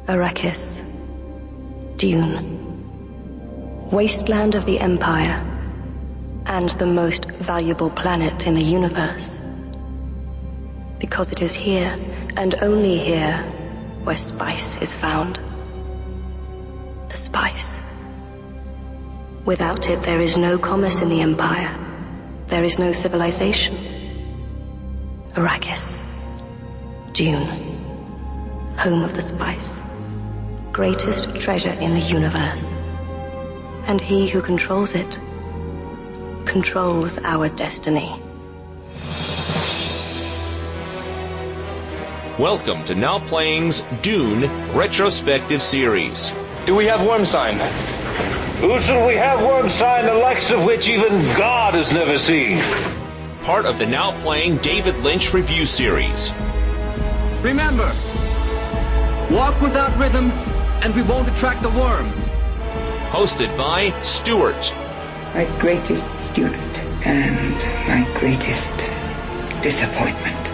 Arrakis. Dune. Wasteland of the Empire. And the most valuable planet in the universe. Because it is here, and only here, where spice is found. The spice. Without it, there is no commerce in the Empire. There is no civilization. Arrakis. Dune. Home of the spice. Greatest treasure in the universe. And he who controls it controls our destiny. Welcome to Now Playing's Dune Retrospective Series. Do we have worm sign? Who should we have worm sign, the likes of which even God has never seen? Part of the Now Playing David Lynch Review Series. Remember, walk without rhythm, and we won't attract the worm. Hosted by Stuart. My greatest student and my greatest disappointment.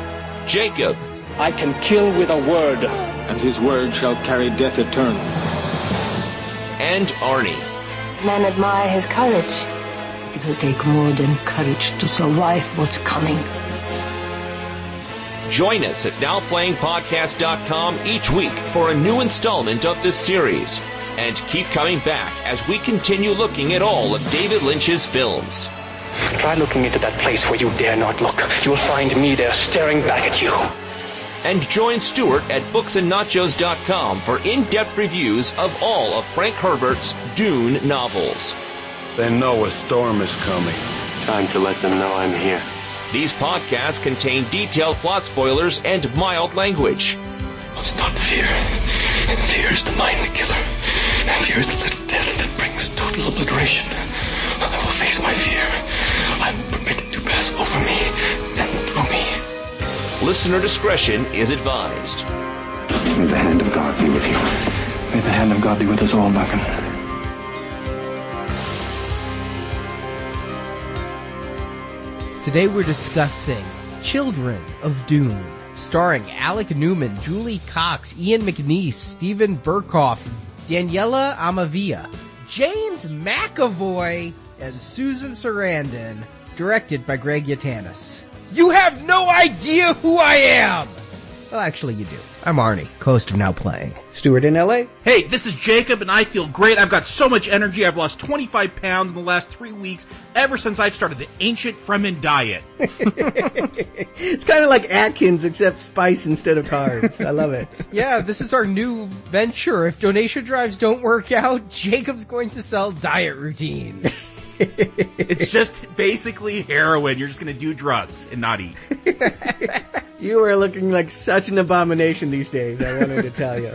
Jacob. I can kill with a word, and his word shall carry death eternal. And Arnie. Men admire his courage. It will take more than courage to survive what's coming. Join us at NowPlayingPodcast.com each week for a new installment of this series. And keep coming back as we continue looking at all of David Lynch's films. Try looking into that place where you dare not look. You will find me there staring back at you. And join Stuart at booksandnachos.com for in-depth reviews of all of Frank Herbert's Dune novels. They know a storm is coming. Time to let them know I'm here. These podcasts contain detailed plot spoilers and mild language. It's not fear. Fear is the mind killer. Fear is a little death that brings total obliteration. I will face my fear. I'm permitted to pass over me and through me. Listener discretion is advised. May the hand of God be with you. May the hand of God be with us all, Duncan. Today we're discussing Children of Dune, starring Alec Newman, Julie Cox, Ian McNeice, Stephen Burkhoff, Daniela Amavia, James McAvoy, and Susan Sarandon, directed by Greg Yaitanes. You have no idea who I am! Well, actually you do. I'm Arnie, host of Now Playing. Stuart in LA. Hey, this is Jacob, and I feel great. I've got so much energy. I've lost 25 pounds in the last 3 weeks, ever since I've started the ancient Fremen diet. It's kind of like Atkins, except spice instead of carbs. I love it. Yeah, this is our new venture. If donation drives don't work out, Jacob's going to sell diet routines. It's just basically heroin. You're just going to do drugs and not eat. You are looking like such an abomination these days, I wanted to tell you.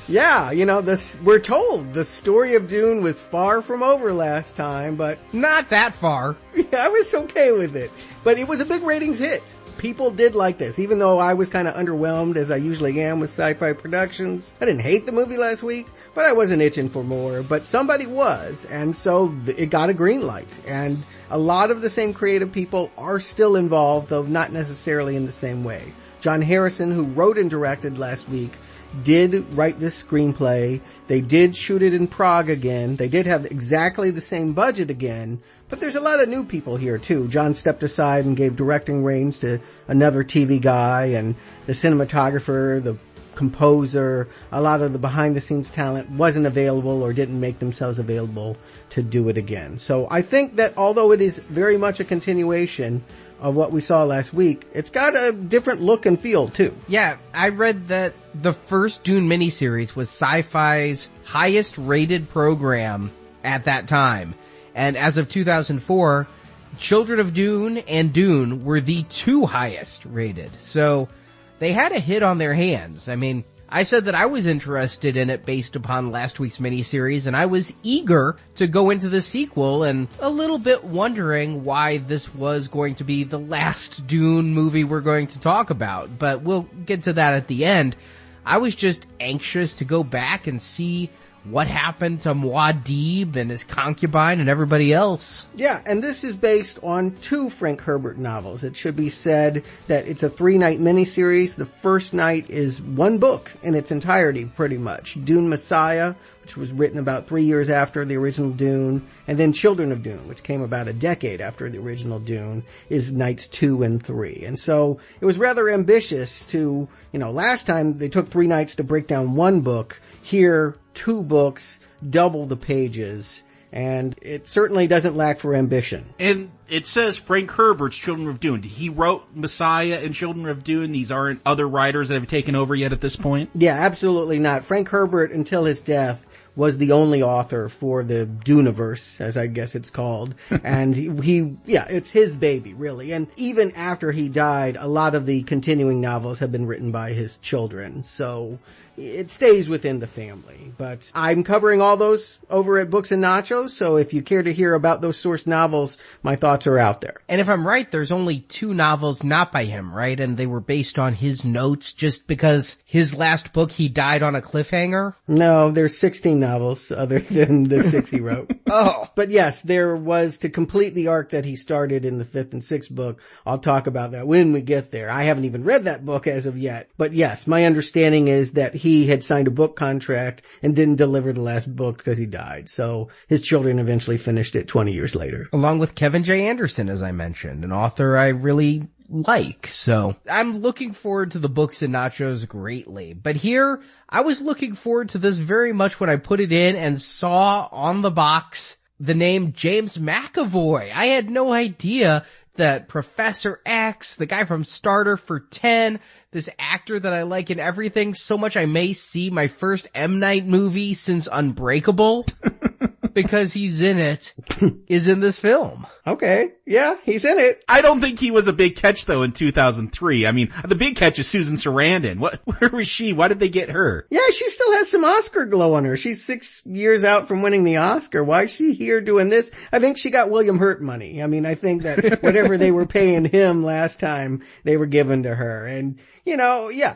Yeah, you know, we're told the story of Dune was far from over last time, but... Not that far. Yeah, I was okay with it. But it was a big ratings hit. People did like this, even though I was kind of underwhelmed, as I usually am with Sci-Fi productions. I didn't hate the movie last week, but I wasn't itching for more. But somebody was, and so it got a green light. And a lot of the same creative people are still involved, though not necessarily in the same way. John Harrison, who wrote and directed last week, did write this screenplay. They did shoot it in Prague again. They did have exactly the same budget again, but there's a lot of new people here too. John stepped aside and gave directing reins to another TV guy, and the cinematographer, the composer, a lot of the behind the scenes talent wasn't available or didn't make themselves available to do it again. So I think that although it is very much a continuation of what we saw last week, it's got a different look and feel too. Yeah, I read that the first Dune miniseries was Sci-Fi's highest rated program at that time. And as of 2004, Children of Dune and Dune were the two highest rated. So they had a hit on their hands. I mean, I said that I was interested in it based upon last week's miniseries, and I was eager to go into the sequel and a little bit wondering why this was going to be the last Dune movie we're going to talk about. But we'll get to that at the end. I was just anxious to go back and see what happened to Muad'Dib and his concubine and everybody else. Yeah, and this is based on 2 Frank Herbert novels. It should be said that it's a 3-night miniseries. The first night is 1 book in its entirety, pretty much. Dune Messiah, which was written about 3 years after the original Dune, and then Children of Dune, which came about a decade after the original Dune, is nights 2 and 3. And so it was rather ambitious to, last time they took 3 nights to break down 1 book. Here, 2 books, double the pages, and it certainly doesn't lack for ambition. And it says Frank Herbert's Children of Dune. He wrote Messiah and Children of Dune. These aren't other writers that have taken over yet at this point? Yeah, absolutely not. Frank Herbert, until his death, was the only author for the Duneverse, as I guess it's called. And it's his baby, really. And even after he died, a lot of the continuing novels have been written by his children. So it stays within the family. But I'm covering all those over at Books and Nachos, so if you care to hear about those source novels, my thoughts are out there. And if I'm right, there's only 2 novels not by him, right? And they were based on his notes just because his last book he died on a cliffhanger? No, there's 16 novels other than the 6 he wrote. Oh. But yes, there was, to complete the arc that he started in the 5th and 6th book. I'll talk about that when we get there. I haven't even read that book as of yet. But yes, my understanding is that he had signed a book contract and didn't deliver the last book because he died. So his children eventually finished it 20 years later. Along with Kevin J. Anderson, as I mentioned, an author I really like. So I'm looking forward to the Books and Nachos greatly. But here, I was looking forward to this very much when I put it in and saw on the box the name James McAvoy. I had no idea that Professor X, the guy from Starter for 10, this actor that I like in everything so much I may see my first M. Night movie since Unbreakable because he's in it, is in this film. Okay. Yeah, he's in it. I don't think he was a big catch though in 2003. I mean, the big catch is Susan Sarandon. Where was she? Why did they get her? Yeah, she still has some Oscar glow on her. She's 6 years out from winning the Oscar. Why is she here doing this? I think she got William Hurt money. I mean, I think that whatever they were paying him last time, they were giving to her. And,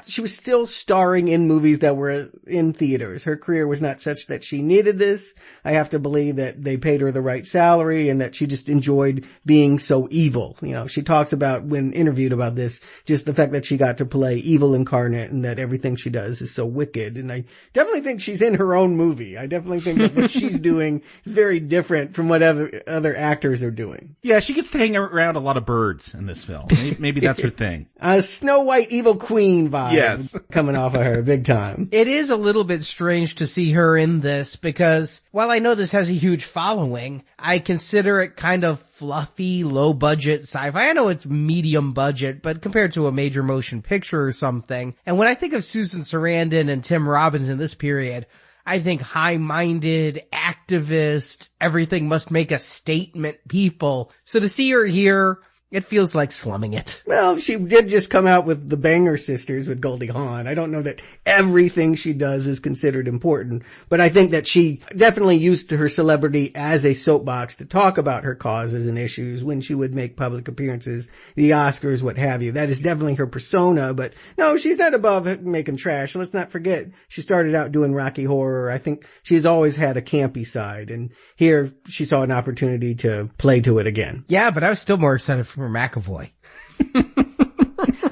she was still starring in movies that were in theaters. Her career was not such that she needed this. I have to believe that they paid her the right salary and that she just enjoyed being so evil. She talks about, when interviewed about this, just the fact that she got to play evil incarnate and that everything she does is so wicked. And I definitely think she's in her own movie. I definitely think that what she's doing is very different from what other actors are doing. Yeah, she gets to hang around a lot of birds in this film. Maybe that's her thing. Snow White evil queen vibe. Yes. Coming off of her big time. It is a little bit strange to see her in this because while I know this has a huge following, I consider it kind of fluffy, low budget sci-fi. I know it's medium budget, but compared to a major motion picture or something. And when I think of Susan Sarandon and Tim Robbins in this period, I think high-minded, activist, everything must make a statement people. So to see her here, it feels like slumming it. Well, she did just come out with The Banger Sisters with Goldie Hawn. I don't know that everything she does is considered important, but I think that she definitely used her celebrity as a soapbox to talk about her causes and issues when she would make public appearances, the Oscars, what have you. That is definitely her persona, but no, she's not above making trash. Let's not forget, she started out doing Rocky Horror. I think she's always had a campy side, and here she saw an opportunity to play to it again. Yeah, but I was still more excited for McAvoy.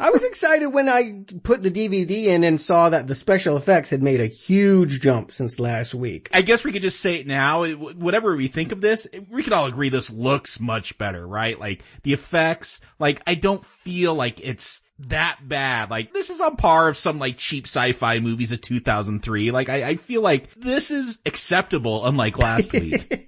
I was excited when I put the DVD in and saw that the special effects had made a huge jump since last week. I guess we could just say it now. Whatever we think of this, we could all agree this looks much better, right? Like, the effects, I don't feel like it's that bad. Like, this is on par of some, cheap sci-fi movies of 2003. I feel like this is acceptable, unlike last week.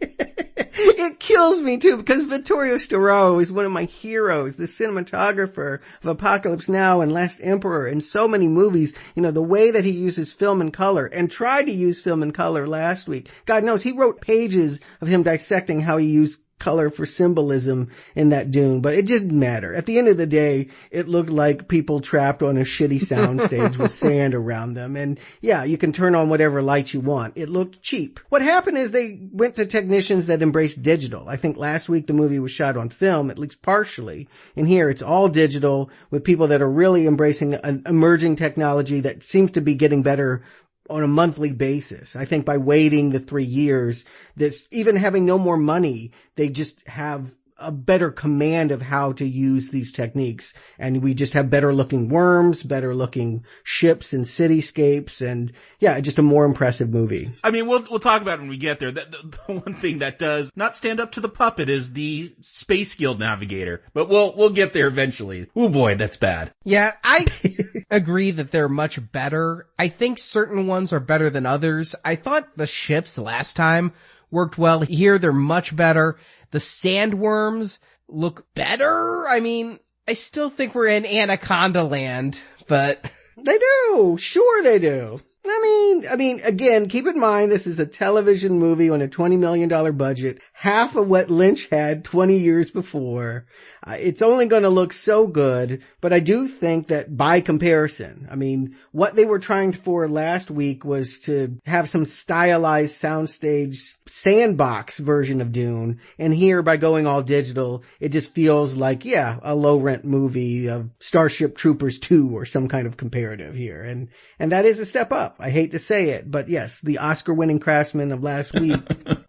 It kills me too, because Vittorio Storaro is one of my heroes, the cinematographer of Apocalypse Now and Last Emperor and so many movies. The way that he uses film and color, and tried to use film and color last week. God knows, he wrote pages of him dissecting how he used color for symbolism in that Dune, but it didn't matter. At the end of the day, it looked like people trapped on a shitty soundstage with sand around them. And yeah, you can turn on whatever light you want. It looked cheap. What happened is they went to technicians that embraced digital. I think last week the movie was shot on film, at least partially. And here it's all digital with people that are really embracing an emerging technology that seems to be getting better on a monthly basis. I think by waiting the 3 years, this, even having no more money, they just have a better command of how to use these techniques. And we just have better looking worms, better looking ships and cityscapes, and yeah, just a more impressive movie. I mean, we'll talk about it when we get there. The one thing that does not stand up to the puppet is the Space Guild Navigator, but we'll get there eventually. Oh boy, that's bad. Yeah, I agree that they're much better. I think certain ones are better than others. I thought the ships last time worked well. Here, they're much better. The sandworms look better. I mean, I still think we're in Anaconda Land, but they do. Sure they do. I mean, again, keep in mind this is a television movie on a $20 million budget, half of what Lynch had 20 years before. It's only going to look so good, but I do think that by comparison, I mean, what they were trying for last week was to have some stylized soundstage sandbox version of Dune, and here by going all digital, it just feels like, yeah, a low rent movie of Starship Troopers 2 or some kind of comparative here, and that is a step up. I hate to say it, but yes, the Oscar-winning craftsmen of last week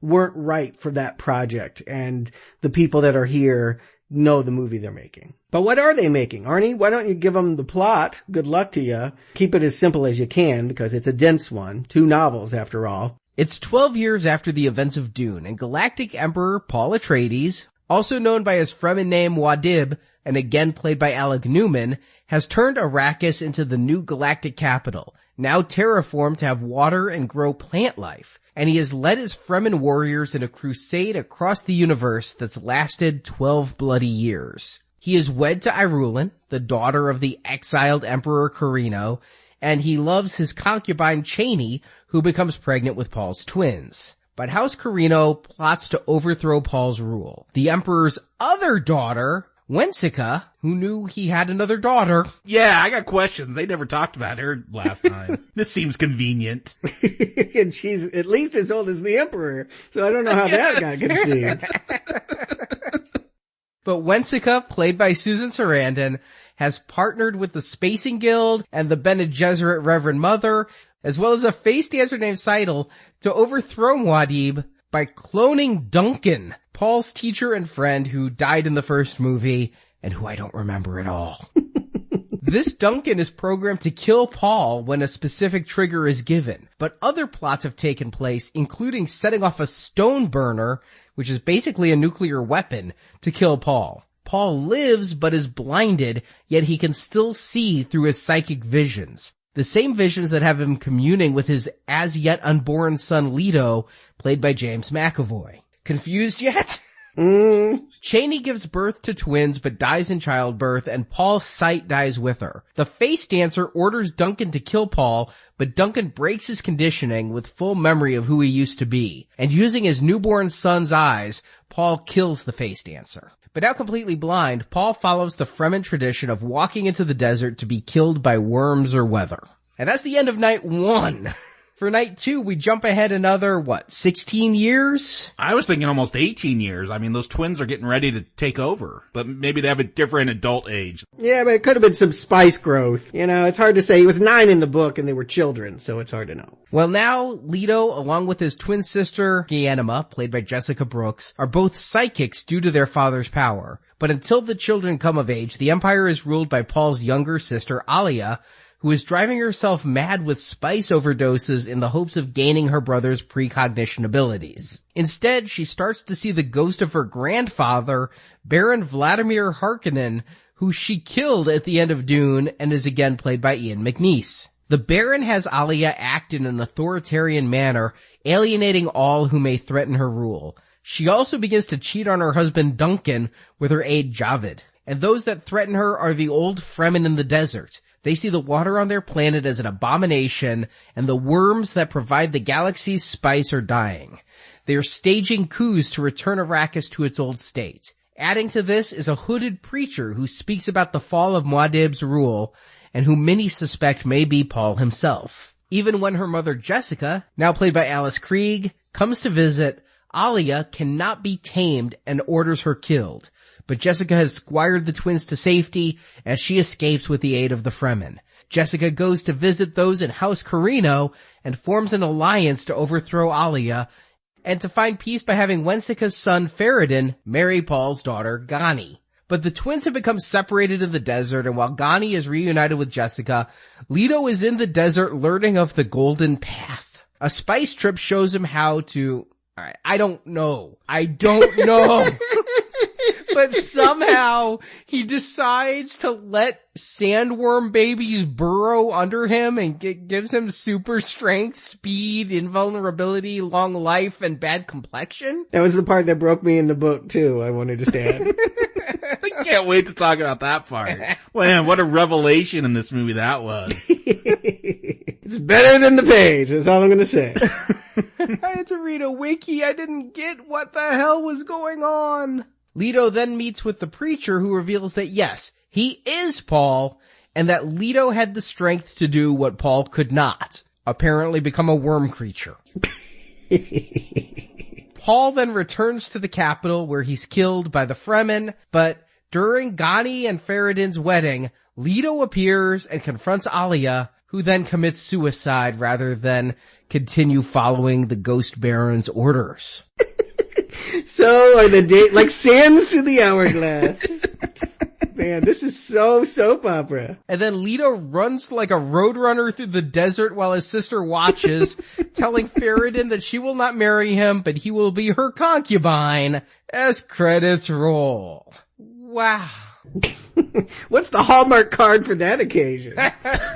weren't right for that project, and the people that are here know the movie they're making. But what are they making? Arnie, why don't you give them the plot? Good luck to you. Keep it as simple as you can, because it's a dense one. 2 novels, after all. It's 12 years after the events of Dune, and Galactic Emperor Paul Atreides, also known by his Fremen name Muad'Dib, and again played by Alec Newman, has turned Arrakis into the new galactic capital, now terraformed to have water and grow plant life. And he has led his Fremen warriors in a crusade across the universe that's lasted 12 bloody years. He is wed to Irulan, the daughter of the exiled Emperor Carino, and he loves his concubine Chani, who becomes pregnant with Paul's twins. But House Carino plots to overthrow Paul's rule. The Emperor's other daughter, Wensica, who knew he had another daughter. Yeah, I got questions. They never talked about her last time. This seems convenient. And she's at least as old as the Emperor, so I don't know how that got conceived. But Wensica, played by Susan Sarandon, has partnered with the Spacing Guild and the Bene Gesserit Reverend Mother, as well as a face dancer named Seidel, to overthrow Muad'Dib by cloning Duncan, Paul's teacher and friend who died in the first movie, and who I don't remember at all. This Duncan is programmed to kill Paul when a specific trigger is given, but other plots have taken place, including setting off a stone burner, which is basically a nuclear weapon, to kill Paul. Paul lives but is blinded, yet he can still see through his psychic visions. The same visions that have him communing with his as-yet unborn son Leto, played by James McAvoy. Confused yet? Chani gives birth to twins but dies in childbirth, and Paul's sight dies with her. The face dancer orders Duncan to kill Paul, but Duncan breaks his conditioning with full memory of who he used to be. And using his newborn son's eyes, Paul kills the face dancer. But now completely blind, Paul follows the Fremen tradition of walking into the desert to be killed by worms or weather. And that's the end of night 1. For night 2, we jump ahead another, 16 years? I was thinking almost 18 years. I mean, those twins are getting ready to take over. But maybe they have a different adult age. Yeah, but it could have been some spice growth. You know, it's hard to say. He was 9 in the book and they were children, so it's hard to know. Well, now, Leto, along with his twin sister, Gyanima, played by Jessica Brooks, are both psychics due to their father's power. But until the children come of age, the Empire is ruled by Paul's younger sister, Alia, who is driving herself mad with spice overdoses in the hopes of gaining her brother's precognition abilities. Instead, she starts to see the ghost of her grandfather, Baron Vladimir Harkonnen, who she killed at the end of Dune and is again played by Ian McNeice. The Baron has Alia act in an authoritarian manner, alienating all who may threaten her rule. She also begins to cheat on her husband Duncan with her aide Javid. And those that threaten her are the old Fremen in the desert. They see the water on their planet as an abomination, and the worms that provide the galaxy's spice are dying. They are staging coups to return Arrakis to its old state. Adding to this is a hooded preacher who speaks about the fall of Muad'Dib's rule, and who many suspect may be Paul himself. Even when her mother Jessica, now played by Alice Krieg, comes to visit, Alia cannot be tamed and orders her killed. But Jessica has squired the twins to safety as she escapes with the aid of the Fremen. Jessica goes to visit those in House Carino and forms an alliance to overthrow Alia and to find peace by having Wensica's son Faradin marry Paul's daughter Ghani. But the twins have become separated in the desert, and while Ghani is reunited with Jessica, Leto is in the desert learning of the Golden Path. A spice trip shows him how to... I don't know. But somehow he decides to let sandworm babies burrow under him and gives him super strength, speed, invulnerability, long life, and bad complexion. That was the part that broke me in the book too, I wanted to stand. I can't wait to talk about that part. Man, what a revelation in this movie that was. It's better than the page, that's all I'm gonna say. I had to read a wiki, I didn't get what the hell was going on. Leto then meets with the preacher who reveals that yes, he is Paul, and that Leto had the strength to do what Paul could not, apparently become a worm creature. Paul then returns to the capital where he's killed by the Fremen, but during Ghani and Faradin's wedding, Leto appears and confronts Alia, who then commits suicide rather than continue following the Ghost Baron's orders. So are the like sands through the hourglass. Man, this is so soap opera. And then Leto runs like a roadrunner through the desert while his sister watches, telling Faradin that she will not marry him, but he will be her concubine as credits roll. Wow. What's the Hallmark card for that occasion?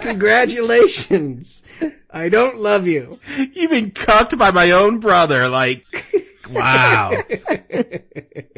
Congratulations. I don't love you. You've been cucked by my own brother, like... Wow.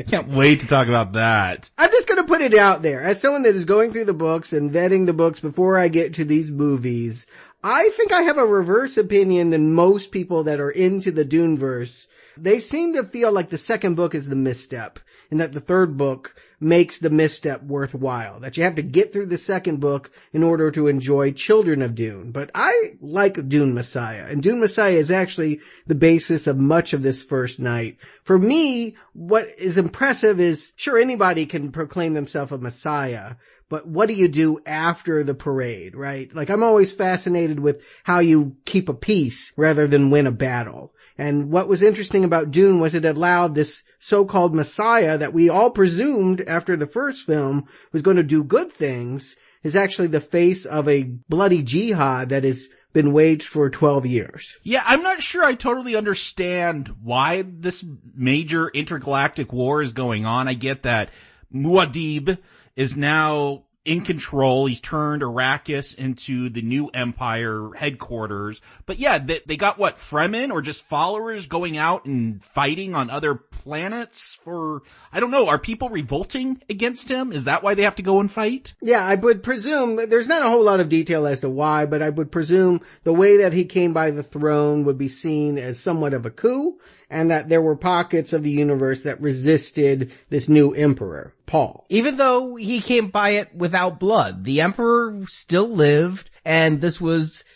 Can't wait to talk about that. I'm just going to put it out there. As someone that is going through the books and vetting the books before I get to these movies, I think I have a reverse opinion than most people that are into the Duneverse. They seem to feel like the second book is the misstep and that the third book makes the misstep worthwhile, that you have to get through the second book in order to enjoy Children of Dune. But I like Dune Messiah, and Dune Messiah is actually the basis of much of this first night. For me, what is impressive is, sure, anybody can proclaim themselves a Messiah, but what do you do after the parade, right? Like, I'm always fascinated with how you keep a peace rather than win a battle. And what was interesting about Dune was it allowed this so-called Messiah that we all presumed after the first film was going to do good things is actually the face of a bloody jihad that has been waged for 12 years. Yeah, I'm not sure I totally understand why this major intergalactic war is going on. I get that Muad'Dib is now in control. He's turned Arrakis into the new Empire headquarters. But yeah, they got what, Fremen or just followers going out and fighting on other planets for, I don't know, are people revolting against him? Is that why they have to go and fight? Yeah, I would presume, there's not a whole lot of detail as to why, but I would presume the way that he came by the throne would be seen as somewhat of a coup, and that there were pockets of the universe that resisted this new emperor, Paul. Even though he came by it without blood, the emperor still lived, and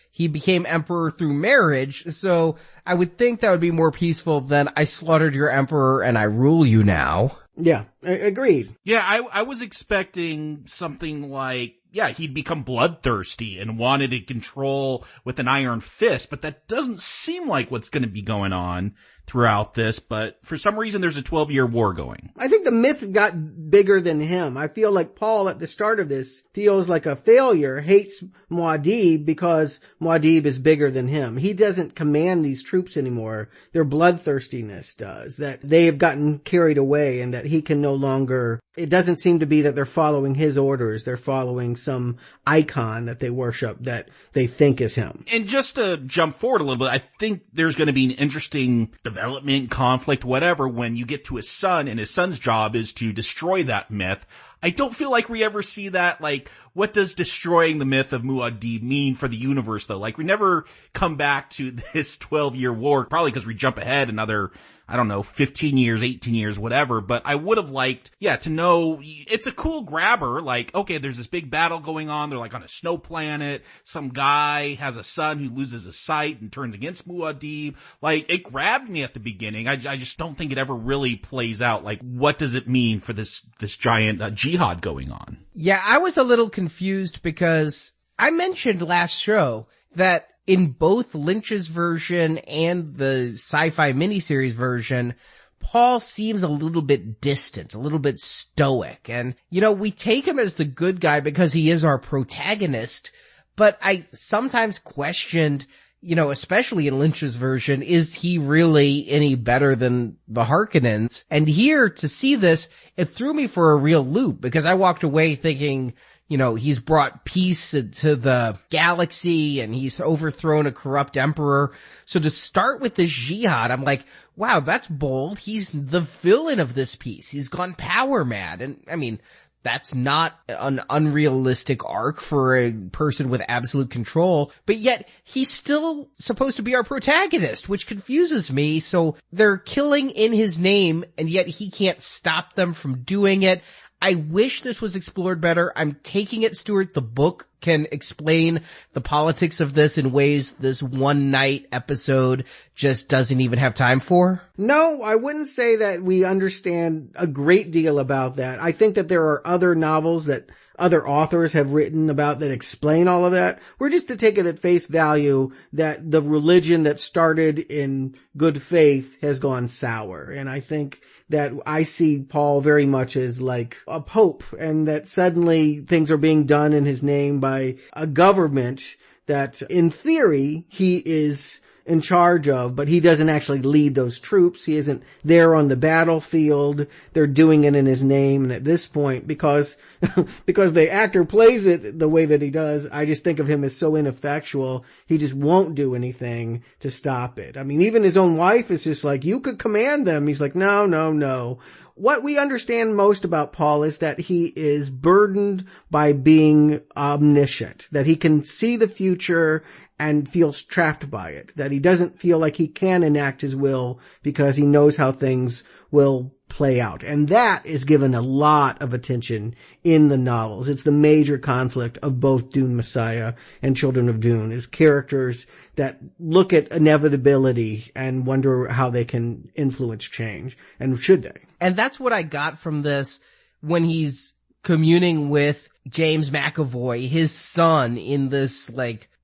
he became emperor through marriage, so I would think that would be more peaceful than I slaughtered your emperor and I rule you now. Yeah, agreed. Yeah, I was expecting something like, yeah, he'd become bloodthirsty and wanted to control with an iron fist, but that doesn't seem like what's going to be going on throughout this, but for some reason there's a 12-year war going. I think the myth got bigger than him. I feel like Paul at the start of this feels like a failure, hates Muad'Dib because Muad'Dib is bigger than him. He doesn't command these troops anymore. Their bloodthirstiness does, that they have gotten carried away and that he can no longer, it doesn't seem to be that they're following his orders. They're following some icon that they worship that they think is him. And just to jump forward a little bit, I think there's going to be an interesting development, conflict, whatever, when you get to his son and his son's job is to destroy that myth. I don't feel like we ever see that, like, what does destroying the myth of Muad'Dib mean for the universe, though? Like, we never come back to this 12-year war, probably because we jump ahead another, I don't know, 15 years, 18 years, whatever, but I would have liked, yeah, to know, it's a cool grabber, like, okay, there's this big battle going on, they're like on a snow planet, some guy has a son who loses his sight and turns against Muad'Dib, like, it grabbed me at the beginning, I just don't think it ever really plays out, like, what does it mean for this giant jihad going on? Yeah, I was a little confused because I mentioned last show that in both Lynch's version and the Sci-Fi miniseries version, Paul seems a little bit distant, a little bit stoic. And, we take him as the good guy because he is our protagonist, but I sometimes questioned, especially in Lynch's version, is he really any better than the Harkonnens? And here, to see this, it threw me for a real loop because I walked away thinking, he's brought peace to the galaxy and he's overthrown a corrupt emperor. So to start with this jihad, I'm like, wow, that's bold. He's the villain of this piece. He's gone power mad. And I mean, that's not an unrealistic arc for a person with absolute control, but yet he's still supposed to be our protagonist, which confuses me. So they're killing in his name and yet he can't stop them from doing it. I wish this was explored better. I'm taking it, Stuart, the book can explain the politics of this in ways this one night episode just doesn't even have time for. No, I wouldn't say that we understand a great deal about that. I think that there are other novels that other authors have written about that explain all of that. We're just to take it at face value that the religion that started in good faith has gone sour. And I think that I see Paul very much as like a pope, and that suddenly things are being done in his name by a government that in theory he is in charge of, but he doesn't actually lead those troops. He isn't there on the battlefield. They're doing it in his name. And at this point, because the actor plays it the way that he does, I just think of him as so ineffectual. He just won't do anything to stop it. I mean, even his own wife is just like, you could command them. He's like, no, no, no. What we understand most about Paul is that he is burdened by being omniscient, that he can see the future and feels trapped by it, that he doesn't feel like he can enact his will because he knows how things will play out. And that is given a lot of attention in the novels. It's the major conflict of both Dune Messiah and Children of Dune, is characters that look at inevitability and wonder how they can influence change, and should they. And that's what I got from this when he's communing with James McAvoy, his son, in this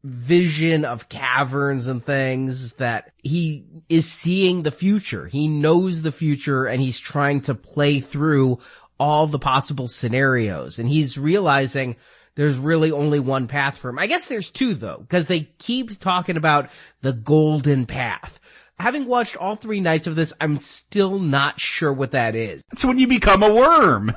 vision of caverns and things, that he is seeing the future. He knows the future and he's trying to play through all the possible scenarios. And he's realizing there's really only one path for him. I guess there's two though, because they keep talking about the golden path. Having watched all 3 nights of this, I'm still not sure what that is. It's when you become a worm.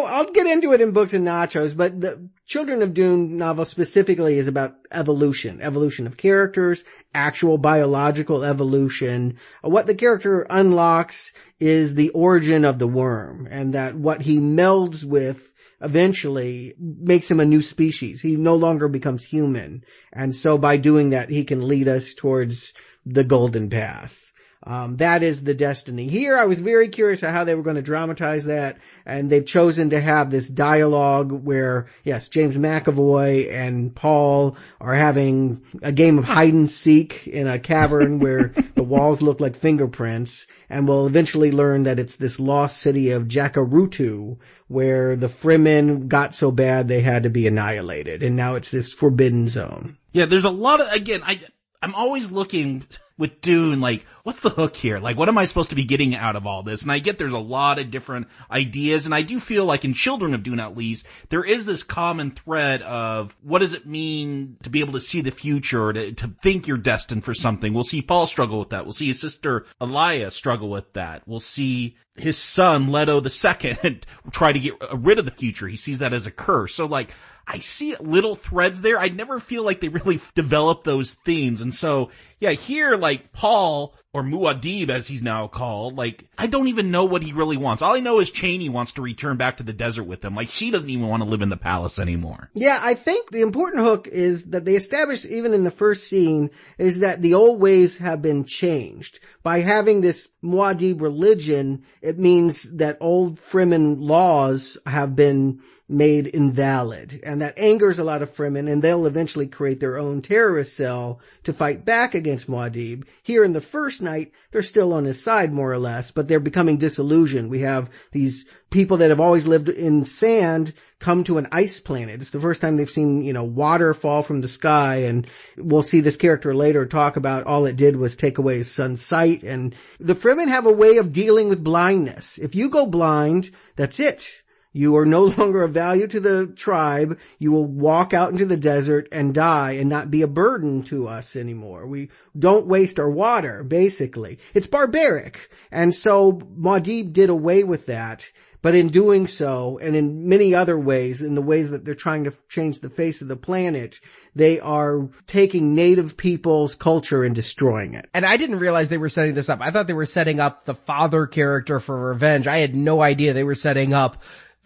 I'll get into it in Books and Nachos, but the Children of Dune novel specifically is about evolution of characters, actual biological evolution. What the character unlocks is the origin of the worm, and that what he melds with eventually makes him a new species. He no longer becomes human. And so by doing that, he can lead us towards the golden path. That is the destiny. Here, I was very curious how they were going to dramatize that, and they've chosen to have this dialogue where, yes, James McAvoy and Paul are having a game of hide and seek in a cavern where the walls look like fingerprints, and we'll eventually learn that it's this lost city of Jacarutu, where the Fremen got so bad they had to be annihilated, and now it's this forbidden zone. Yeah, there's a lot of, again, I'm always looking with Dune, what's the hook here? What am I supposed to be getting out of all this? And I get there's a lot of different ideas, and I do feel like in Children of Dune at least, there is this common thread of what does it mean to be able to see the future, to think you're destined for something. We'll see Paul struggle with that. We'll see his sister Elia struggle with that. We'll see his son Leto II try to get rid of the future. He sees that as a curse. So I see little threads there. I never feel like they really develop those themes. And so, yeah, here, Paul, or Muad'Dib as he's now called, I don't even know what he really wants. All I know is Chani wants to return back to the desert with him. She doesn't even want to live in the palace anymore. Yeah, I think the important hook is that they established even in the first scene is that the old ways have been changed. By having this Muad'Dib religion, it means that old Fremen laws have been made invalid. and that angers a lot of Fremen, and they'll eventually create their own terrorist cell to fight back against Muad'Dib. Here in the first night, they're still on his side, more or less, but they're becoming disillusioned. We have these people that have always lived in sand come to an ice planet. It's the first time they've seen, water fall from the sky, and we'll see this character later talk about all it did was take away his son's sight. And the Fremen have a way of dealing with blindness. If you go blind, that's it. You are no longer of value to the tribe. You will walk out into the desert and die and not be a burden to us anymore. We don't waste our water, basically. It's barbaric. And so Muad'Dib did away with that. But in doing so, and in many other ways, in the ways that they're trying to change the face of the planet, they are taking native people's culture and destroying it. And I didn't realize they were setting this up. I thought they were setting up the father character for revenge. I had no idea they were setting up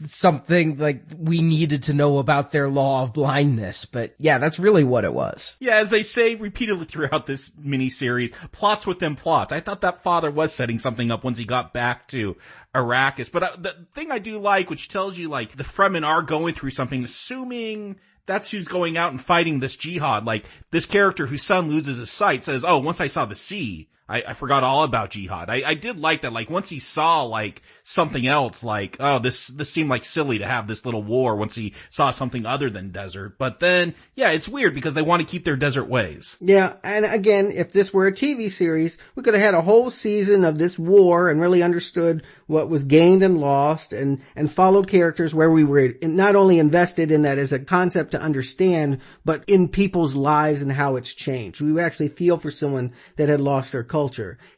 something like we needed to know about their law of blindness. But yeah, that's really what it was. Yeah, as they say repeatedly throughout this miniseries, plots within plots. I thought that father was setting something up once he got back to Arrakis. But the thing I do like, which tells you like the Fremen are going through something, assuming that's who's going out and fighting this jihad. Like this character whose son loses his sight says, oh, once I saw the sea, I forgot all about jihad. I did like that. Like once he saw like something else, like, oh, this seemed like silly to have this little war once he saw something other than desert. But then, yeah, it's weird because they want to keep their desert ways. Yeah. And again, if this were a TV series, we could have had a whole season of this war and really understood what was gained and lost and followed characters where we were not only invested in that as a concept to understand, but in people's lives and how it's changed. We would actually feel for someone that had lost their culture.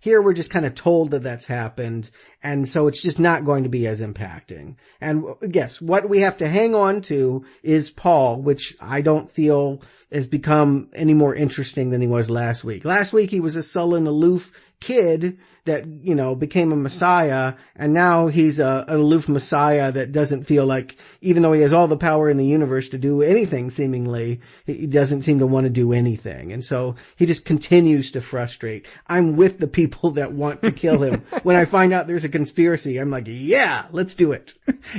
Here we're just kind of told that that's happened, and so it's just not going to be as impacting. And yes, what we have to hang on to is Paul, which I don't feel has become any more interesting than he was last week. Last week he was a sullen, aloof kid that, became a messiah, and now he's an aloof messiah that doesn't feel like, even though he has all the power in the universe to do anything seemingly, he doesn't seem to want to do anything. And so he just continues to frustrate. I'm with the people that want to kill him. When I find out there's a conspiracy, I'm like, yeah, let's do it.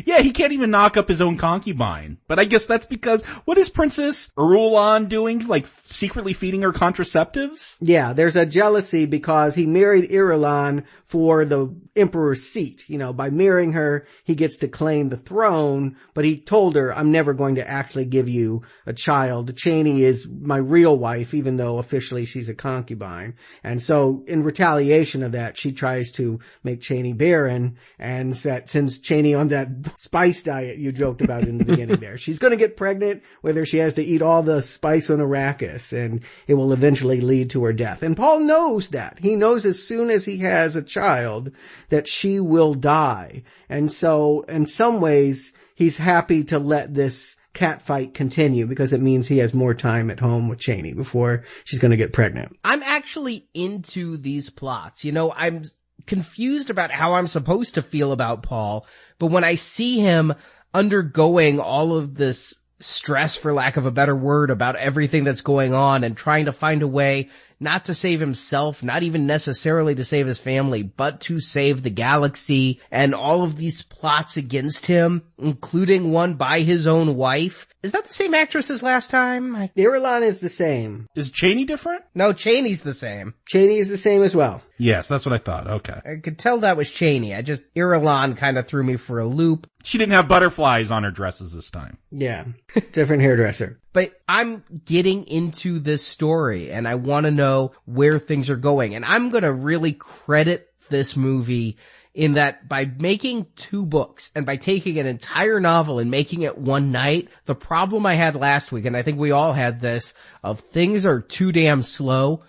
Yeah, he can't even knock up his own concubine. But I guess that's because, what is Princess Irulan doing? Like, secretly feeding her contraceptives? Yeah, there's a jealousy because he married Irulan for the emperor's seat. By marrying her, he gets to claim the throne, but he told her, I'm never going to actually give you a child. Chani is my real wife, even though officially she's a concubine. And so in retaliation of that, she tries to make Chani barren, and that sends Chani on that spice diet you joked about in the beginning there. She's going to get pregnant, whether she has to eat all the spice on Arrakis, and it will eventually lead to her death. And Paul knows that. He knows as soon as he has a child that she will die. And so in some ways, he's happy to let this catfight continue because it means he has more time at home with Chani before she's going to get pregnant. I'm actually into these plots. I'm confused about how I'm supposed to feel about Paul, but when I see him undergoing all of this stress, for lack of a better word, about everything that's going on and trying to find a way not to save himself, not even necessarily to save his family, but to save the galaxy, and all of these plots against him, including one by his own wife. Is that the same actress as last time? Irulan is the same. Is Chani different? No, Chani's the same. Chani is the same as well. Yes, that's what I thought. Okay. I could tell that was Chani. Irulan kind of threw me for a loop. She didn't have butterflies on her dresses this time. Yeah. Different hairdresser. But I'm getting into this story and I want to know where things are going. And I'm going to really credit this movie in that by making 2 books and by taking an entire novel and making it one night, the problem I had last week, and I think we all had this, of things are too damn slow,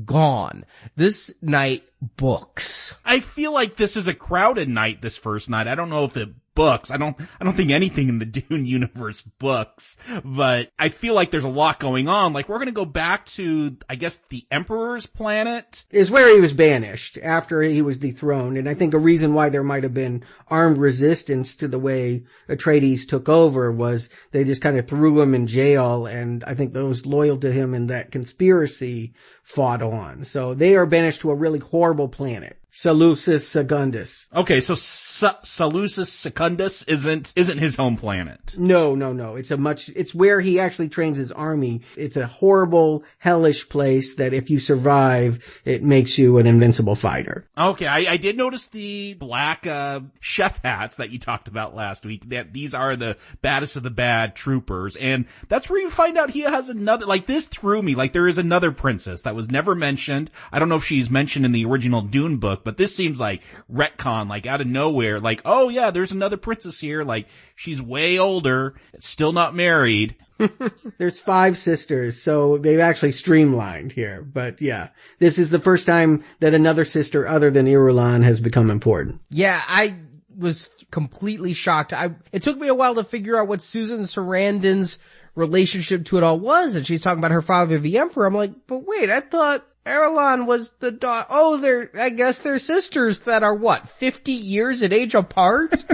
gone. This night, books. I feel like this is a crowded night, this first night. I don't know if it books. I don't think anything in the Dune universe books, but I feel like there's a lot going on. Like, we're going to go back to, I guess, the Emperor's planet. Is where he was banished after he was dethroned. And I think a reason why there might have been armed resistance to the way Atreides took over was they just kind of threw him in jail. And I think those loyal to him in that conspiracy fought on. So they are banished to a really horrible planet. Seleucus Secundus. Okay, so Seleucus Secundus isn't his home planet. No. It's where he actually trains his army. It's a horrible, hellish place that if you survive, it makes you an invincible fighter. Okay, I did notice the black chef hats that you talked about last week, that these are the baddest of the bad troopers, and that's where you find out he has another, like, this threw me, like there is another princess that was never mentioned. I don't know if she's mentioned in the original Dune book, but this seems like retcon, like out of nowhere, like, oh yeah, there's another princess here, like she's way older, still not married. There's 5 sisters, so they've actually streamlined here. But yeah, this is the first time that another sister other than Irulan has become important. Yeah, I was completely shocked. It took me a while to figure out what Susan Sarandon's relationship to it all was, and she's talking about her father, the Emperor. I'm like, but wait, I thought Irulan was the daughter. Oh, I guess they're sisters that are what, 50 years in age apart?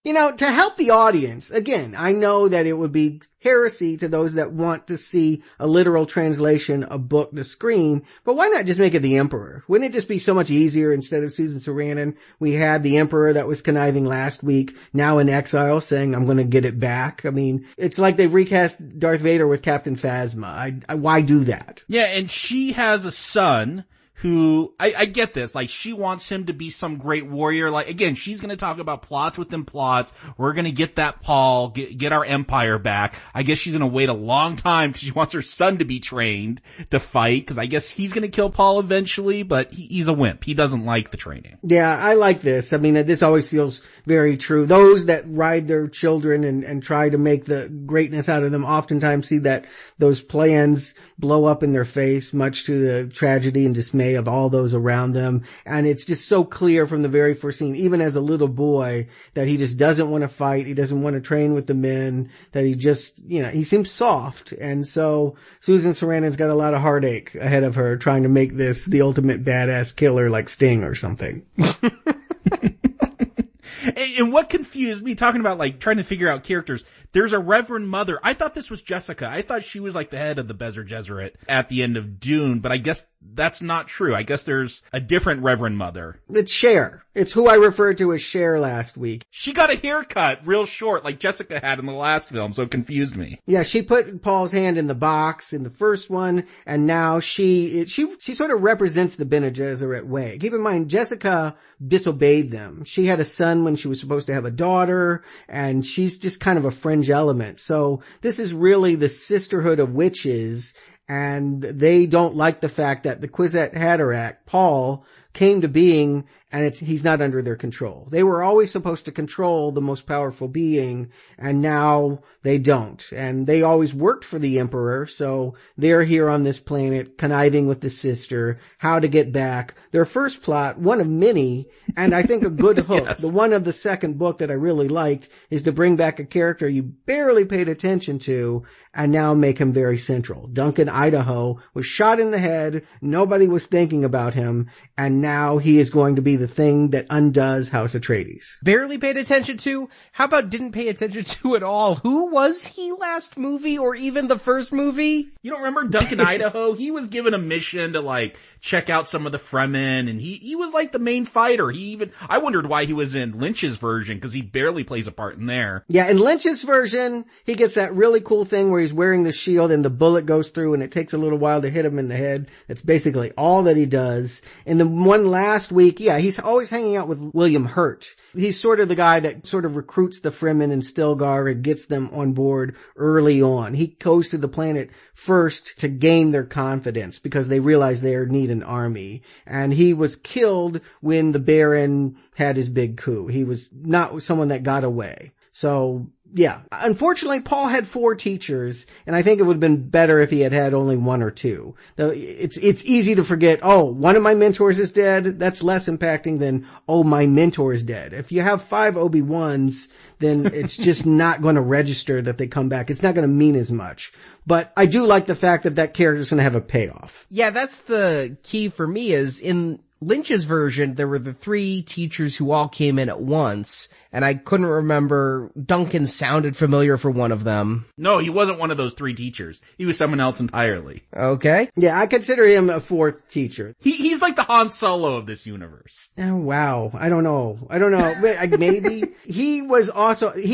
You know, to help the audience, again, I know that it would be heresy to those that want to see a literal translation of book to screen, but why not just make it the Emperor? Wouldn't it just be so much easier instead of Susan Sarandon? We had the Emperor that was conniving last week, now in exile, saying, I'm going to get it back. I mean, it's like they've recast Darth Vader with Captain Phasma. Why do that? Yeah, and she has a son who, I get this, like, she wants him to be some great warrior. Like, again, she's gonna talk about plots within plots. We're gonna get that Paul, get our empire back. I guess she's gonna wait a long time because she wants her son to be trained to fight, because I guess he's gonna kill Paul eventually, but he's a wimp. He doesn't like the training. Yeah, I like this. I mean, this always feels very true. Those that ride their children and try to make the greatness out of them oftentimes see that those plans blow up in their face, much to the tragedy and dismay of all those around them. And it's just so clear from the very first scene, even as a little boy, that he just doesn't want to fight. He doesn't want to train with the men, that he just, he seems soft. And so Susan Sarandon's got a lot of heartache ahead of her trying to make this the ultimate badass killer like Sting or something. And what confused me, talking about like trying to figure out characters, there's a Reverend Mother. I thought this was Jessica. I thought she was like the head of the Bezer Gesserit at the end of Dune, but I guess that's not true. I guess there's a different Reverend Mother. It's Cher. It's who I referred to as Cher last week. She got a haircut real short like Jessica had in the last film, so it confused me. Yeah, she put Paul's hand in the box in the first one, and now she sort of represents the Bene Gesserit way. Keep in mind, Jessica disobeyed them. She had a son when she was supposed to have a daughter, and she's just kind of a fringe element. So this is really the sisterhood of witches, and they don't like the fact that the Kwisatz Haderach, Paul, came to being, and he's not under their control. They were always supposed to control the most powerful being, and now they don't. And they always worked for the Emperor, so they're here on this planet, conniving with the sister, how to get back. Their first plot, one of many, and I think a good hook, yes. The one of the second book that I really liked, is to bring back a character you barely paid attention to, and now make him very central. Duncan Idaho was shot in the head, nobody was thinking about him, and now he is going to be the thing that undoes House Atreides. Barely paid attention to? How about didn't pay attention to at all? Who was he last movie or even the first movie? You don't remember Duncan Idaho? He was given a mission to like check out some of the Fremen, and he was like the main fighter. I wondered why he was in Lynch's version, because he barely plays a part in there. Yeah, in Lynch's version, he gets that really cool thing where he's wearing the shield and the bullet goes through and it takes a little while to hit him in the head. That's basically all that he does. In the one last week, yeah, he's always hanging out with William Hurt. He's sort of the guy that sort of recruits the Fremen and Stilgar and gets them on board early on. He goes to the planet first to gain their confidence because they realize they need an army. And he was killed when the Baron had his big coup. He was not someone that got away. So, yeah. Unfortunately, Paul had 4 teachers, and I think it would have been better if he had only 1 or 2. It's easy to forget, one of my mentors is dead. That's less impacting than, my mentor is dead. If you have 5 Obi-Wans, then it's just not going to register that they come back. It's not going to mean as much. But I do like the fact that character is going to have a payoff. Yeah, that's the key for me, is in Lynch's version, there were the 3 teachers who all came in at once, and I couldn't remember. Duncan sounded familiar for one of them. No, he wasn't one of those 3 teachers. He was someone else entirely. Okay. Yeah, I consider him a 4th teacher. He's like the Han Solo of this universe. Oh, wow. I don't know. Maybe. He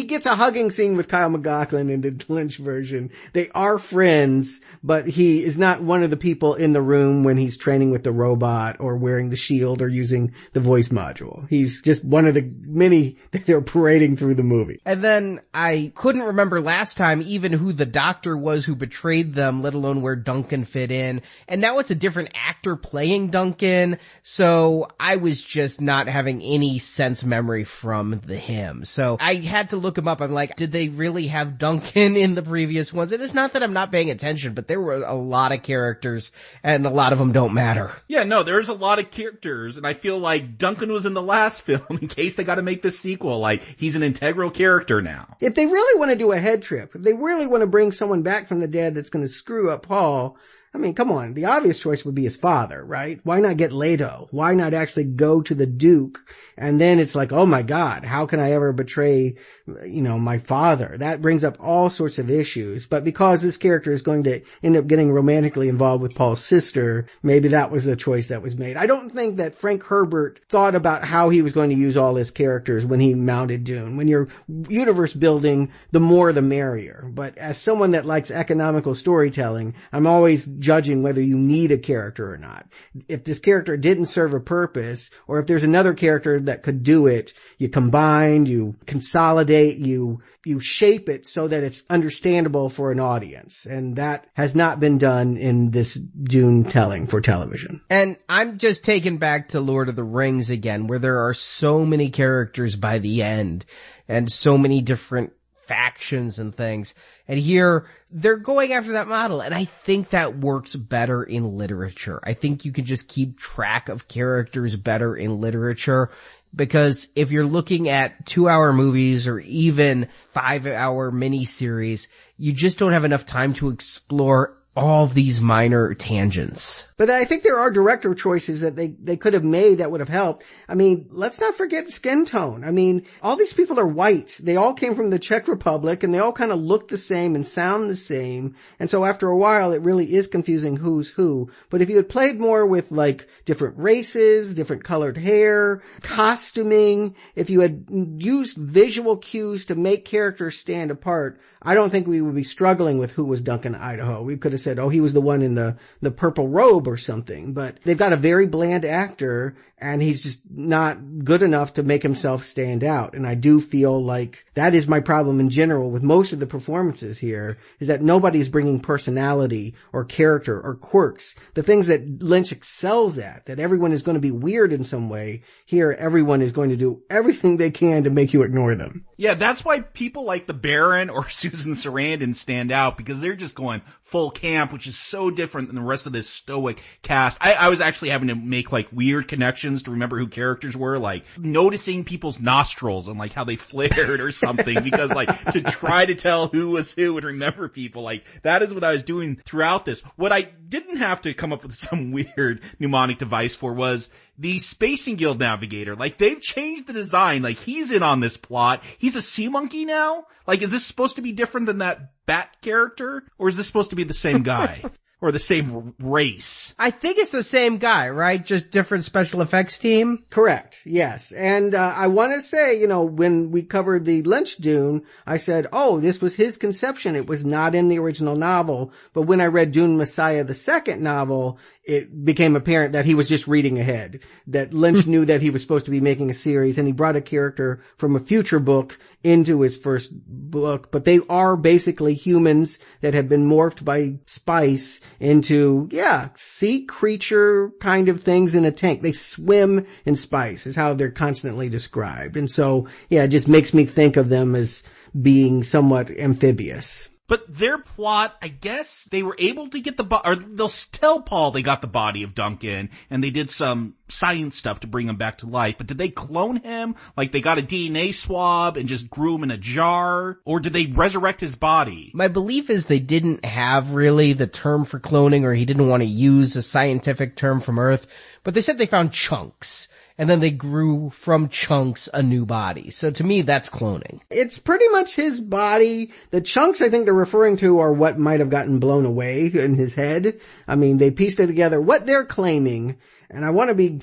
gets a hugging scene with Kyle MacLachlan in the Lynch version. They are friends, but he is not one of the people in the room when he's training with the robot or wearing the shield or using the voice module. He's just one of the many that are parading through the movie. And then I couldn't remember last time even who the doctor was who betrayed them, let alone where Duncan fit in. And now it's a different actor playing Duncan, so I was just not having any sense memory from him. So I had to look him up. I'm like, did they really have Duncan in the previous ones? And it's not that I'm not paying attention, but there were a lot of characters and a lot of them don't matter. Yeah, no, there's a lot of characters, and I feel like Duncan was in the last film in case they gotta make this sequel. Like, he's an integral character now. If they really want to do a head trip, if they really want to bring someone back from the dead that's going to screw up Paul, I mean, come on. The obvious choice would be his father, right? Why not get Leto? Why not actually go to the Duke? And then it's like, oh my God, how can I ever betray, my father? That brings up all sorts of issues. But because this character is going to end up getting romantically involved with Paul's sister, maybe that was the choice that was made. I don't think that Frank Herbert thought about how he was going to use all his characters when he mounted Dune. When you're universe building, the more the merrier. But as someone that likes economical storytelling, I'm always judging whether you need a character or not. If this character didn't serve a purpose, or if there's another character that could do it, you combine, you consolidate, you shape it so that it's understandable for an audience. And that has not been done in this Dune telling for television. And I'm just taken back to Lord of the Rings again, where there are so many characters by the end and so many different factions and things. And here, they're going after that model, and I think that works better in literature. I think you can just keep track of characters better in literature, because if you're looking at 2-hour movies or even 5-hour miniseries, you just don't have enough time to explore all these minor tangents. But I think there are director choices that they could have made that would have helped. I mean, let's not forget skin tone. I mean, all these people are white. They all came from the Czech Republic and they all kind of look the same and sound the same. And so after a while, it really is confusing who's who. But if you had played more with like different races, different colored hair, costuming, if you had used visual cues to make characters stand apart, I don't think we would be struggling with who was Duncan Idaho. We could have said, oh, he was the one in the purple robe or something. But they've got a very bland actor and he's just not good enough to make himself stand out. And I do feel like that is my problem in general with most of the performances here, is that nobody's bringing personality or character or quirks. The things that Lynch excels at, that everyone is going to be weird in some way, here everyone is going to do everything they can to make you ignore them. Yeah, that's why people like the Baron or Susan Sarandon stand out, because they're just going full camp, which is so different than the rest of this stoic cast. I was actually having to make like weird connections to remember who characters were, like noticing people's nostrils and like how they flared or something, because like to try to tell who was who and remember people, like that is what I was doing throughout this. What I didn't have to come up with some weird mnemonic device for was the Spacing Guild Navigator. Like, they've changed the design. Like, he's in on this plot. He's a sea monkey now? Like, is this supposed to be different than that bat character? Or is this supposed to be the same guy? Or the same race? I think it's the same guy, right? Just different special effects team? Correct, yes. And I want to say, when we covered the Lynch Dune, I said, oh, this was his conception. It was not in the original novel. But when I read Dune Messiah, the second novel, it became apparent that he was just reading ahead. That Lynch knew that he was supposed to be making a series, and he brought a character from a future book into his first book. But they are basically humans that have been morphed by spice into, sea creature kind of things in a tank. They swim in spice is how they're constantly described. And so, it just makes me think of them as being somewhat amphibious. But their plot, I guess, they were able to get or they'll tell Paul they got the body of Duncan, and they did some science stuff to bring him back to life. But did they clone him? Like, they got a DNA swab and just grew him in a jar? Or did they resurrect his body? My belief is they didn't have really the term for cloning, or he didn't want to use a scientific term from Earth, but they said they found chunks. And then they grew from chunks a new body. So to me, that's cloning. It's pretty much his body. The chunks I think they're referring to are what might have gotten blown away in his head. I mean, they pieced it together. What they're claiming, and I want to be,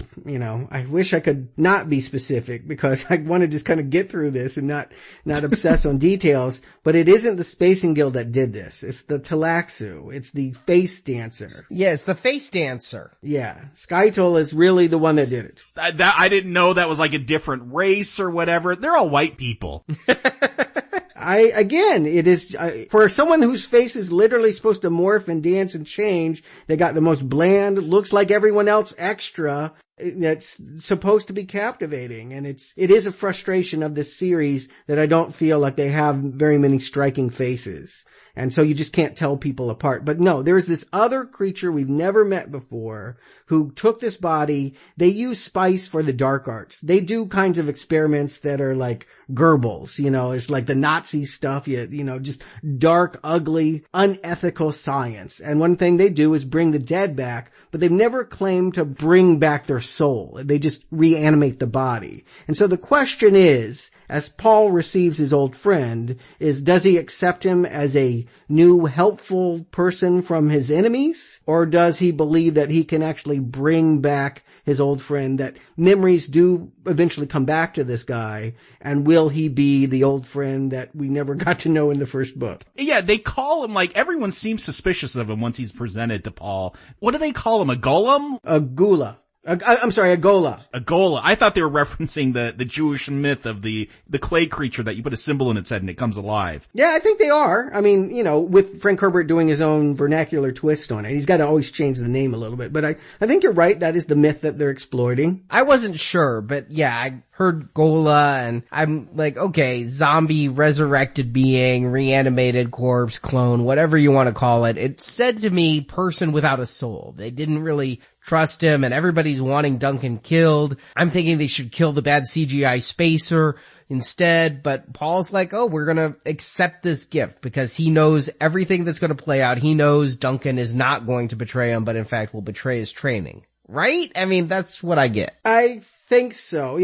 I wish I could not be specific because I want to just kind of get through this and not obsess on details, but it isn't the Spacing Guild that did this. It's the Talaxu. It's the face dancer. Yeah, it's the face dancer. Yeah. Skytol is really the one that did it. I didn't know that was like a different race or whatever. They're all white people. It is, for someone whose face is literally supposed to morph and dance and change, they got the most bland, looks like everyone else extra that's supposed to be captivating. And it is a frustration of this series that I don't feel like they have very many striking faces. And so you just can't tell people apart. But no, there's this other creature we've never met before who took this body. They use spice for the dark arts. They do kinds of experiments that are like Goebbels, it's like the Nazi stuff, just dark, ugly, unethical science. And one thing they do is bring the dead back, but they've never claimed to bring back their soul. They just reanimate the body. And so the question is, as Paul receives his old friend, does he accept him as a new helpful person from his enemies? Or does he believe that he can actually bring back his old friend, that memories do eventually come back to this guy? And will he be the old friend that we never got to know in the first book? Yeah, they call him, everyone seems suspicious of him once he's presented to Paul. What do they call him? A golem? A gula. I'm sorry, a gola. A gola. I thought they were referencing the Jewish myth of the clay creature that you put a symbol in its head and it comes alive. Yeah, I think they are. I mean, with Frank Herbert doing his own vernacular twist on it, he's got to always change the name a little bit. But I think you're right. That is the myth that they're exploiting. I wasn't sure, but yeah, I heard gola and I'm like, okay, zombie, resurrected being, reanimated corpse, clone, whatever you want to call it. It said to me, person without a soul. They didn't really trust him, and everybody's wanting Duncan killed. I'm thinking they should kill the bad CGI spacer instead, but Paul's like, oh, we're gonna accept this gift because he knows everything that's gonna play out. He knows Duncan is not going to betray him, but in fact will betray his training. Right? I mean, that's what I get. I think so.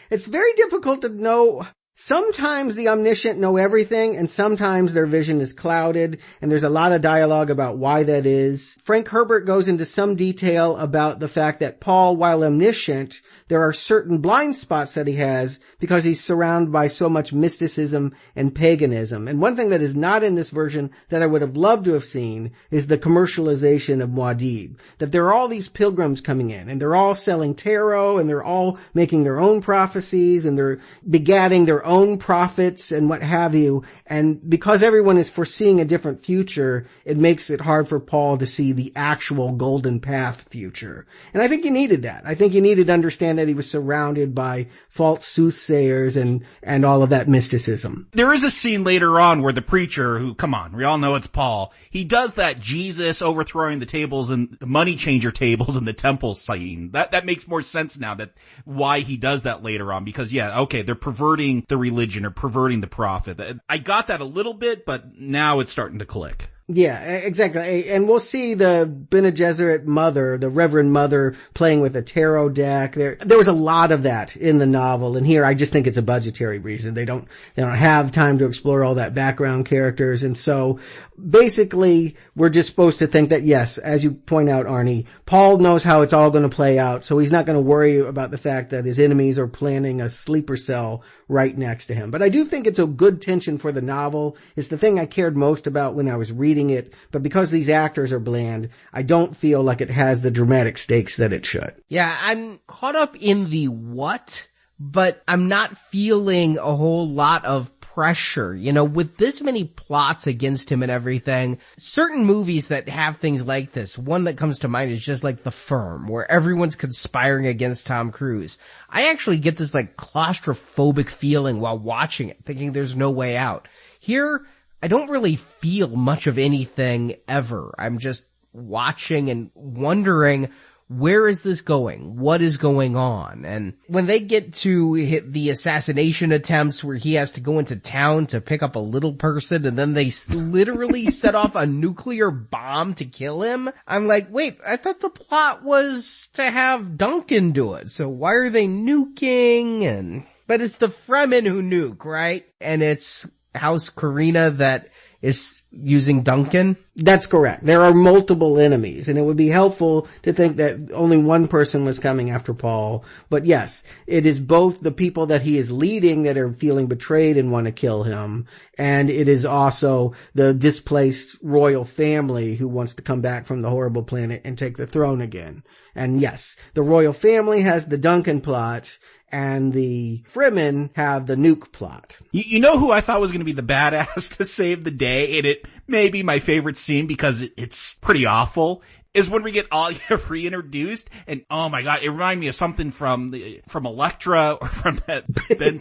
It's very difficult to know. Sometimes the omniscient know everything, and sometimes their vision is clouded, and there's a lot of dialogue about why that is. Frank Herbert goes into some detail about the fact that Paul, while omniscient, there are certain blind spots that he has because he's surrounded by so much mysticism and paganism. And one thing that is not in this version that I would have loved to have seen is the commercialization of Muad'Dib. That there are all these pilgrims coming in, and they're all selling tarot, and they're all making their own prophecies, and they're begatting their own prophets and what have you. And because everyone is foreseeing a different future, it makes it hard for Paul to see the actual golden path future. And I think you needed that. I think you needed to understand that he was surrounded by false soothsayers and all of that mysticism. There is a scene later on where the preacher, who, come on, we all know it's Paul, he does that Jesus overthrowing the tables and the money changer tables in the temple scene. That makes more sense now, that why he does that later on, because yeah, okay, they're perverting the religion or perverting the prophet. I got that a little bit, but now it's starting to click. Yeah, exactly. And we'll see the Bene Gesserit mother, the Reverend Mother, playing with a tarot deck. There was a lot of that in the novel, and here I just think it's a budgetary reason. They don't have time to explore all that background characters, and so basically we're just supposed to think that yes, as you point out, Arnie, Paul knows how it's all going to play out, so he's not going to worry about the fact that his enemies are planning a sleeper cell right next to him. But I do think it's a good tension for the novel. It's the thing I cared most about when I was reading it, but because these actors are bland, I don't feel like it has the dramatic stakes that it should. Yeah, I'm caught up in the what, but I'm not feeling a whole lot of pressure. With this many plots against him and everything, certain movies that have things like this, one that comes to mind is just like The Firm, where everyone's conspiring against Tom Cruise. I actually get this claustrophobic feeling while watching it, thinking there's no way out. Here, I don't really feel much of anything ever. I'm just watching and wondering, where is this going? What is going on? And when they get to hit the assassination attempts where he has to go into town to pick up a little person and then they literally set off a nuclear bomb to kill him, I'm like, wait, I thought the plot was to have Duncan do it. So why are they nuking? But it's the Fremen who nuke, right? And it's House Karina that is using Duncan? That's correct. There are multiple enemies, and it would be helpful to think that only one person was coming after Paul. But yes, it is both the people that he is leading that are feeling betrayed and want to kill him, and it is also the displaced royal family who wants to come back from the horrible planet and take the throne again. And yes, the royal family has the Duncan plot, and the Fremen have the nuke plot. You know who I thought was going to be the badass to save the day, and it may be my favorite scene because it's pretty awful, is when we get Alia reintroduced, and oh my god, it reminded me of something from Elektra or from that Ben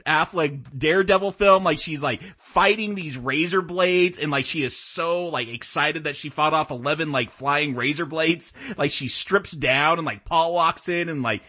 Affleck Daredevil film. Like, she's like fighting these razor blades, and like she is so like excited that she fought off 11 like flying razor blades. Like, she strips down, and like Paul walks in and like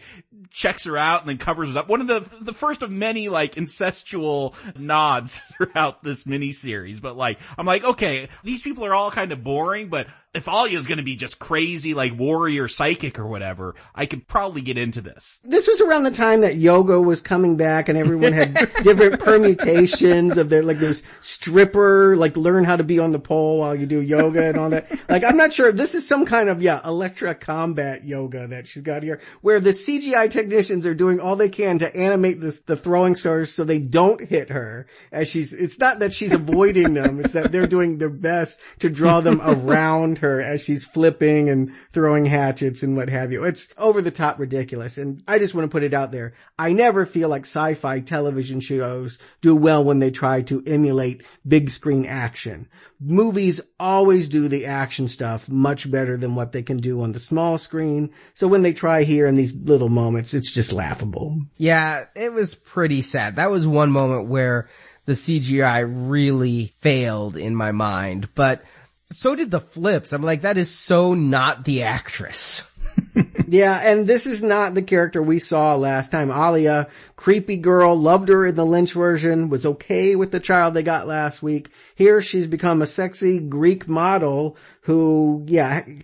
checks her out and then covers her up. One of the first of many like incestual nods throughout this miniseries. But like, I'm like, okay, these people are all kind of boring, but if Alia's gonna be just crazy, like warrior psychic or whatever, I could probably get into this. This was around the time that yoga was coming back and everyone had different permutations of their, like, there's stripper, like learn how to be on the pole while you do yoga and all that. Like, I'm not sure if this is some kind of, Electra combat yoga that she's got here, where the CGI technicians are doing all they can to animate the throwing stars so they don't hit her as it's not that she's avoiding them, it's that they're doing their best to draw them around her as she's flipping and throwing hatchets and what have you. It's over the top ridiculous. And I just want to put it out there. I never feel like sci-fi television shows do well when they try to emulate big screen action. Movies always do the action stuff much better than what they can do on the small screen. So when they try here in these little moments, it's just laughable. Yeah, it was pretty sad. That was one moment where the CGI really failed in my mind, but so did the flips. I'm like, that is so not the actress. Yeah, and this is not the character we saw last time. Alia, creepy girl, loved her in the Lynch version, was okay with the child they got last week. Here she's become a sexy Greek model who,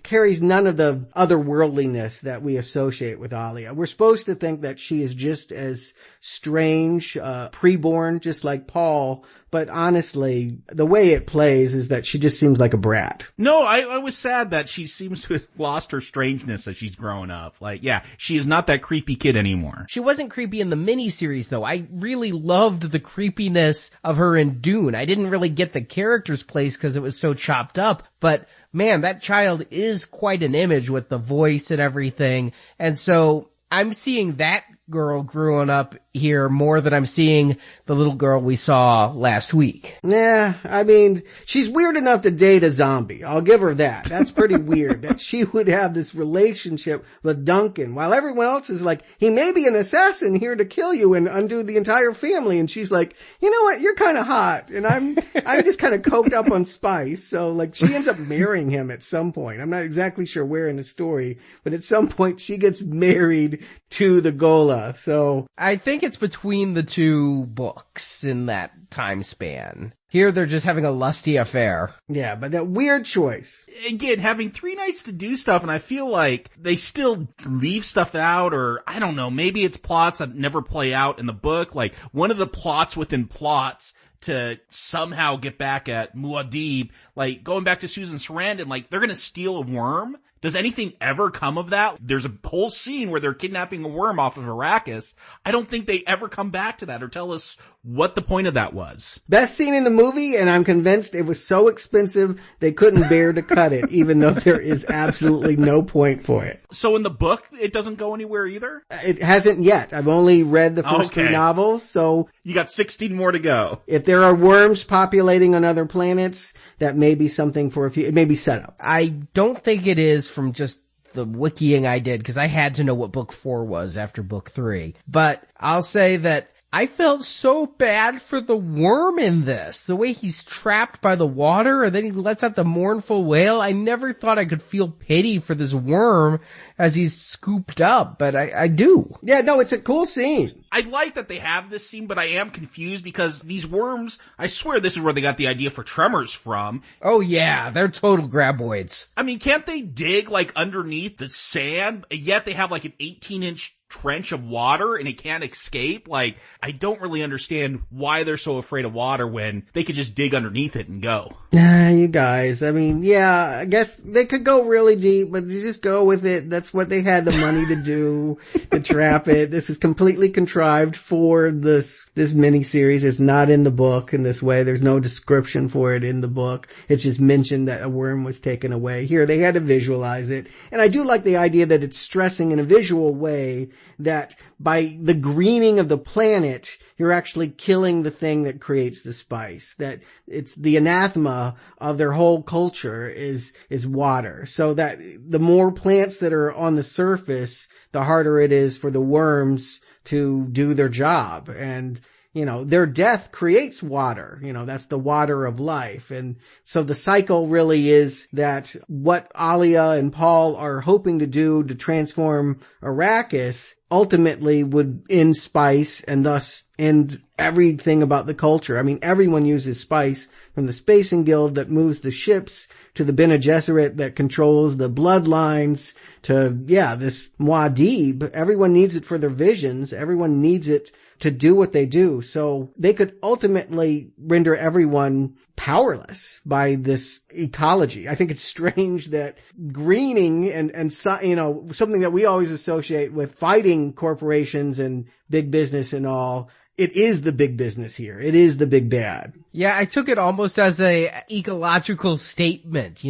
carries none of the otherworldliness that we associate with Alia. We're supposed to think that she is just as strange, preborn, just like Paul, but honestly, the way it plays is that she just seems like a brat. No, I was sad that she seems to have lost her strangeness as she's grown up. Like, she is not that creepy kid anymore. She wasn't creepy in the miniseries, though. I really loved the creepiness of her in Dune. I didn't really get the character's place because it was so chopped up, but man, that child is quite an image with the voice and everything. And so I'm seeing that girl growing up here more than I'm seeing the little girl we saw last week. Yeah, I mean, she's weird enough to date a zombie. I'll give her that. That's pretty weird that she would have this relationship with Duncan while everyone else is like, he may be an assassin here to kill you and undo the entire family. And she's like, you know what? You're kind of hot. And I'm just kind of coked up on spice. So like, she ends up marrying him at some point. I'm not exactly sure where in the story, but at some point she gets married to the Gola. So I think it's between the two books in that time span. Here they're just having a lusty affair. Yeah, but that weird choice. Again, having 3 nights to do stuff, and I feel like they still leave stuff out, or I don't know, maybe it's plots that never play out in the book. Like, one of the plots within plots to somehow get back at Muad'Dib, like going back to Susan Sarandon, like they're gonna steal a worm. Does anything ever come of that? There's a whole scene where they're kidnapping a worm off of Arrakis. I don't think they ever come back to that or tell us what the point of that was. Best scene in the movie, and I'm convinced it was so expensive they couldn't bear to cut it, even though there is absolutely no point for it. So in the book, it doesn't go anywhere either? It hasn't yet. I've only read the first 3 novels, so... You got 16 more to go. If there are worms populating on other planets, that may be something for it may be set up. I don't think it is from just the wikiing I did, because I had to know what book 4 was after book 3. But I'll say that I felt so bad for the worm in this. The way he's trapped by the water and then he lets out the mournful wail. I never thought I could feel pity for this worm as he's scooped up, but I do. Yeah, no, it's a cool scene. I like that they have this scene, but I am confused because these worms, I swear this is where they got the idea for Tremors from. Oh yeah, they're total graboids. I mean, can't they dig like underneath the sand, yet they have like an 18-inch trench of water and it can't escape? Like, I don't really understand why they're so afraid of water when they could just dig underneath it and go. You guys, I mean, yeah, I guess they could go really deep, but you just go with it. That's what they had the money to do, to trap it. This is completely contrived for this miniseries. It's not in the book in this way. There's no description for it in the book. It's just mentioned that a worm was taken away. Here, they had to visualize it. And I do like the idea that it's stressing in a visual way that by the greening of the planet, you're actually killing the thing that creates the spice. That it's the anathema of their whole culture is water. So that the more plants that are on the surface, the harder it is for the worms to do their job. And, you know, their death creates water. You know, that's the water of life. And so the cycle really is that what Alia and Paul are hoping to do to transform Arrakis ultimately would end spice and thus end everything about the culture. I mean, everyone uses spice, from the Spacing Guild that moves the ships to the Bene Gesserit that controls the bloodlines to, this Muad'Dib. Everyone needs it for their visions. Everyone needs it to do what they do. So they could ultimately render everyone powerless by this ecology. I think it's strange that greening and something that we always associate with fighting corporations and big business and all, it is the big business here. It is the big bad. Yeah, I took it almost as a ecological statement,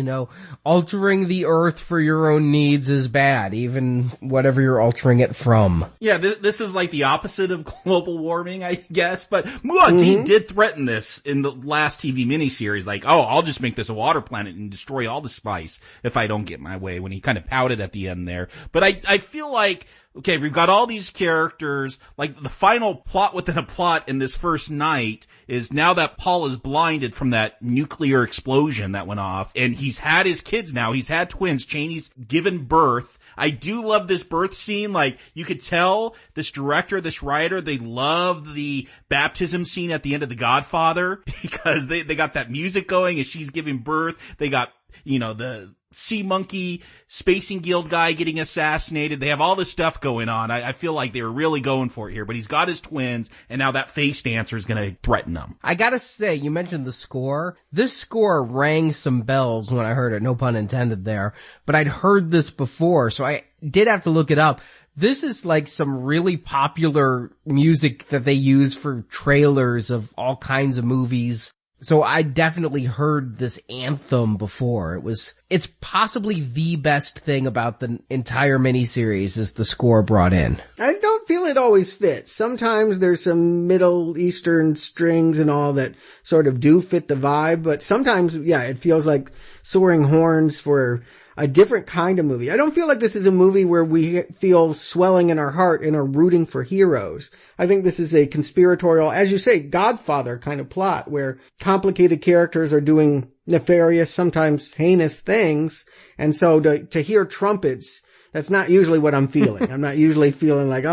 altering the earth for your own needs is bad, even whatever you're altering it from. Yeah, this is like the opposite of global warming, I guess, but Muad'Dib did threaten this in the last TV miniseries, like, I'll just make this a water planet and destroy all the spice if I don't get my way, when he kind of pouted at the end there. But I feel like, okay, we've got all these characters, like the final plot within a plot in this first night is now that Paul is blinded from that nuclear explosion that went off, and he's had his kids now, he's had twins, Chaney's given birth. I do love this birth scene, like, you could tell this director, this writer, they love the baptism scene at the end of The Godfather, because they got that music going as she's giving birth, they got, the Sea Monkey Spacing Guild guy getting assassinated. They have all this stuff going on. I feel like they were really going for it here, but he's got his twins, and now that face dancer is going to threaten them. I gotta say, you mentioned the score. This score rang some bells when I heard it, no pun intended there, but I'd heard this before, so I did have to look it up. This is like some really popular music that they use for trailers of all kinds of movies. So I definitely heard this anthem before. It's possibly the best thing about the entire miniseries is the score brought in. I don't feel it always fits. Sometimes there's some Middle Eastern strings and all that sort of do fit the vibe, but sometimes, it feels like soaring horns for a different kind of movie. I don't feel like this is a movie where we feel swelling in our heart and are rooting for heroes. I think this is a conspiratorial, as you say, Godfather kind of plot where complicated characters are doing nefarious, sometimes heinous things. And so to hear trumpets, that's not usually what I'm feeling. I'm not usually feeling like,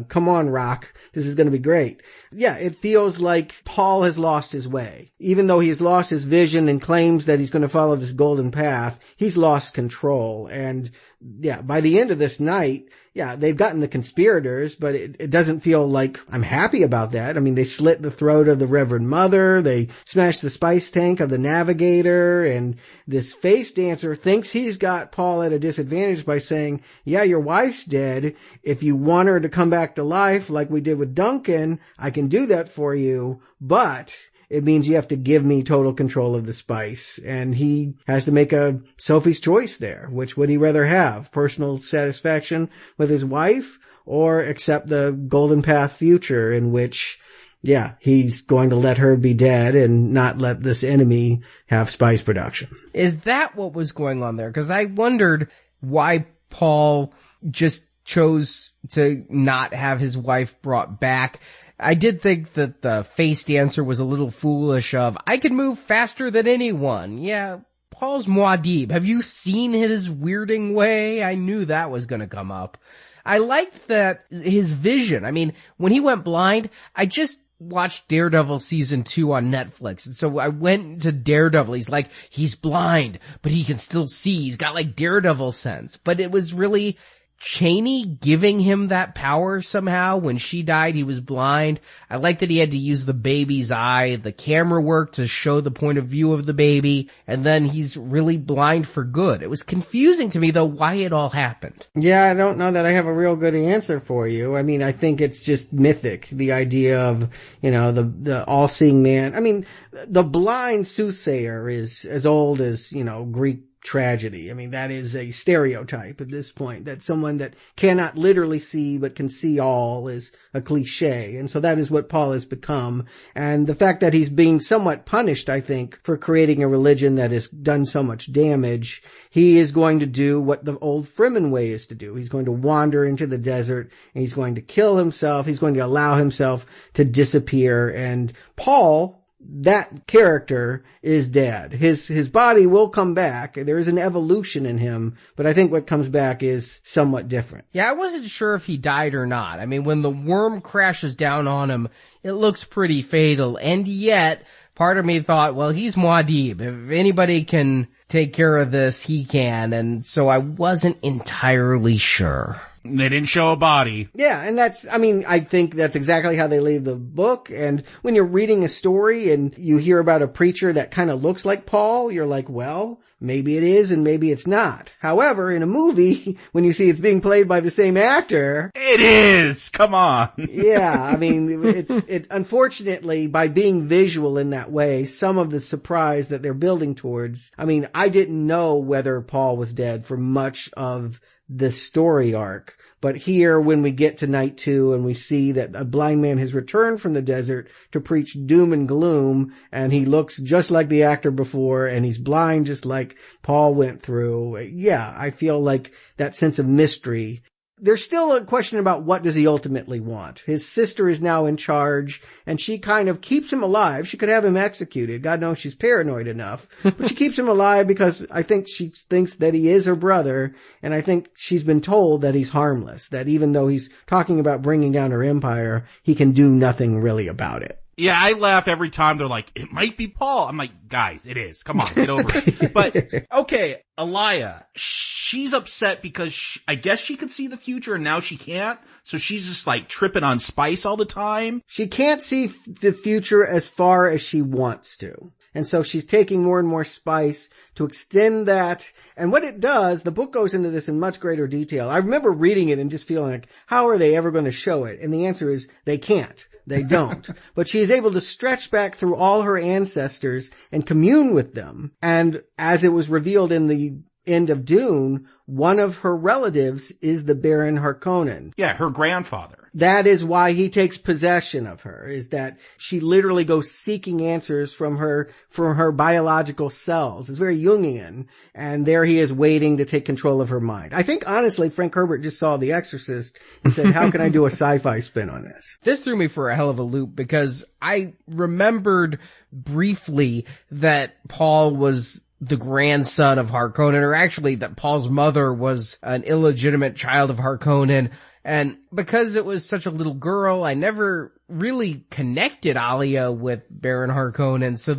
come on, Rock. This is going to be great. Yeah, it feels like Paul has lost his way. Even though he's lost his vision and claims that he's going to follow this golden path, he's lost control. And by the end of this night, they've gotten the conspirators, but it doesn't feel like I'm happy about that. I mean, they slit the throat of the Reverend Mother, they smashed the spice tank of the Navigator, and this face dancer thinks he's got Paul at a disadvantage by saying, your wife's dead. If you want her to come back to life like we did with Duncan, I can do that for you, but it means you have to give me total control of the spice. And he has to make a Sophie's choice there. Which would he rather have? Personal satisfaction with his wife, or accept the golden path future in which, he's going to let her be dead and not let this enemy have spice production. Is that what was going on there? Because I wondered why Paul just chose to not have his wife brought back. I did think that the faced answer was a little foolish of, I can move faster than anyone. Yeah, Paul's Muad'Dib. Have you seen his weirding way? I knew that was gonna come up. I liked that his vision. I mean, when he went blind, I just watched Daredevil season 2 on Netflix. And so I went to Daredevil. He's like, he's blind, but he can still see. He's got like Daredevil sense. But it was really Cheney giving him that power somehow. When she died, he was blind. I like that he had to use the baby's eye, the camera work to show the point of view of the baby, and then he's really blind for good. It was confusing to me, though, why it all happened. Yeah, I don't know that I have a real good answer for you. I mean, I think it's just mythic, the idea of, the all-seeing man. I mean, the blind soothsayer is as old as, Greek tragedy. I mean, that is a stereotype at this point, that someone that cannot literally see but can see all is a cliche. And so that is what Paul has become. And the fact that he's being somewhat punished, I think, for creating a religion that has done so much damage, he is going to do what the old Fremen way is to do. He's going to wander into the desert and he's going to kill himself. He's going to allow himself to disappear. And Paul, that character, is dead. His body will come back. There is an evolution in him, but I think what comes back is somewhat different. Yeah, I wasn't sure if he died or not. I mean, when the worm crashes down on him, it looks pretty fatal, and yet part of me thought, well, he's Muad'Dib. If anybody can take care of this, he can, and so I wasn't entirely sure. They didn't show a body. Yeah, and I think that's exactly how they leave the book. And when you're reading a story and you hear about a preacher that kind of looks like Paul, you're like, well, maybe it is and maybe it's not. However, in a movie, when you see it's being played by the same actor, it is! Come on! Yeah, I mean, it unfortunately, by being visual in that way, some of the surprise that they're building towards, I mean, I didn't know whether Paul was dead for much of the story arc. But here, when we get to night 2 and we see that a blind man has returned from the desert to preach doom and gloom, and he looks just like the actor before, and he's blind just like Paul went through, yeah, I feel like that sense of mystery. There's still a question about what does he ultimately want. His sister is now in charge, and she kind of keeps him alive. She could have him executed. God knows she's paranoid enough. But she keeps him alive because I think she thinks that he is her brother, and I think she's been told that he's harmless, that even though he's talking about bringing down her empire, he can do nothing really about it. Yeah, I laugh every time they're like, it might be Paul. I'm like, guys, it is. Come on, get over it. But, okay, Elia, she's upset because I guess she could see the future and now she can't. So she's just like tripping on spice all the time. She can't see the future as far as she wants to. And so she's taking more and more spice to extend that. And what it does, the book goes into this in much greater detail. I remember reading it and just feeling like, how are they ever going to show it? And the answer is, they can't. They don't. But she is able to stretch back through all her ancestors and commune with them. And as it was revealed in the end of Dune, one of her relatives is the Baron Harkonnen. Yeah, her grandfather. That is why he takes possession of her, is that she literally goes seeking answers from her biological cells. It's very Jungian. And there he is waiting to take control of her mind. I think, honestly, Frank Herbert just saw The Exorcist and said, how can I do a sci-fi spin on this? This threw me for a hell of a loop because I remembered briefly that Paul was the grandson of Harkonnen, or actually that Paul's mother was an illegitimate child of Harkonnen. And because it was such a little girl, I never really connected Alia with Baron Harkonnen. So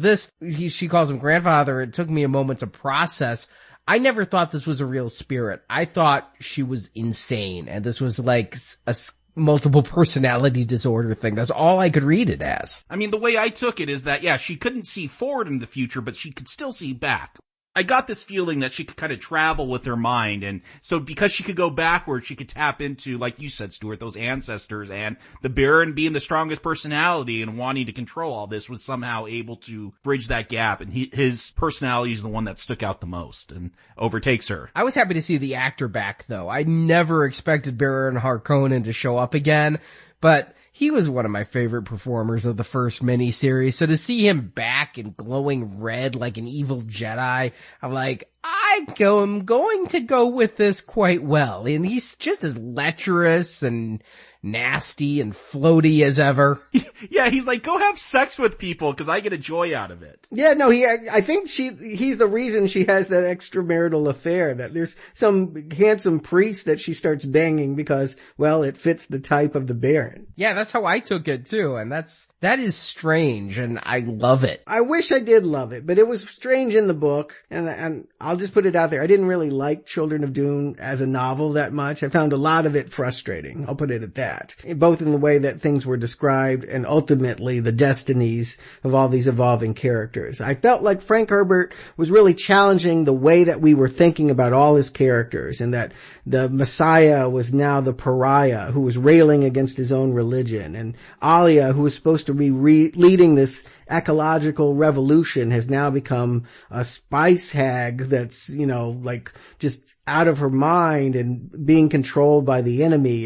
she calls him grandfather. It took me a moment to process. I never thought this was a real spirit. I thought she was insane. And this was like a multiple personality disorder thing. That's all I could read it as. I mean, the way I took it is that, yeah, she couldn't see forward in the future, but she could still see back. I got this feeling that she could kind of travel with her mind, and so because she could go backwards, she could tap into, like you said, Stuart, those ancestors, and the Baron being the strongest personality and wanting to control all this was somehow able to bridge that gap, and his personality is the one that stuck out the most and overtakes her. I was happy to see the actor back, though. I never expected Baron Harkonnen to show up again, but he was one of my favorite performers of the first miniseries, so to see him back and glowing red like an evil Jedi, I'm like, I'm going to go with this quite well. And he's just as lecherous and nasty and floaty as ever. Yeah, he's like, go have sex with people because I get a joy out of it. Yeah, no, I think he's the reason she has that extramarital affair, that there's some handsome priest that she starts banging because, well, it fits the type of the Baron. Yeah, that's how I took it too, and that is strange, and I love it. I wish I did love it, but it was strange in the book, and I'll just put it out there. I didn't really like Children of Dune as a novel that much. I found a lot of it frustrating. I'll put it at that. Both in the way that things were described and ultimately the destinies of all these evolving characters. I felt like Frank Herbert was really challenging the way that we were thinking about all his characters, and that the Messiah was now the pariah who was railing against his own religion, and Alia, who was supposed to be leading this ecological revolution, has now become a spice hag that's, like just out of her mind and being controlled by the enemy.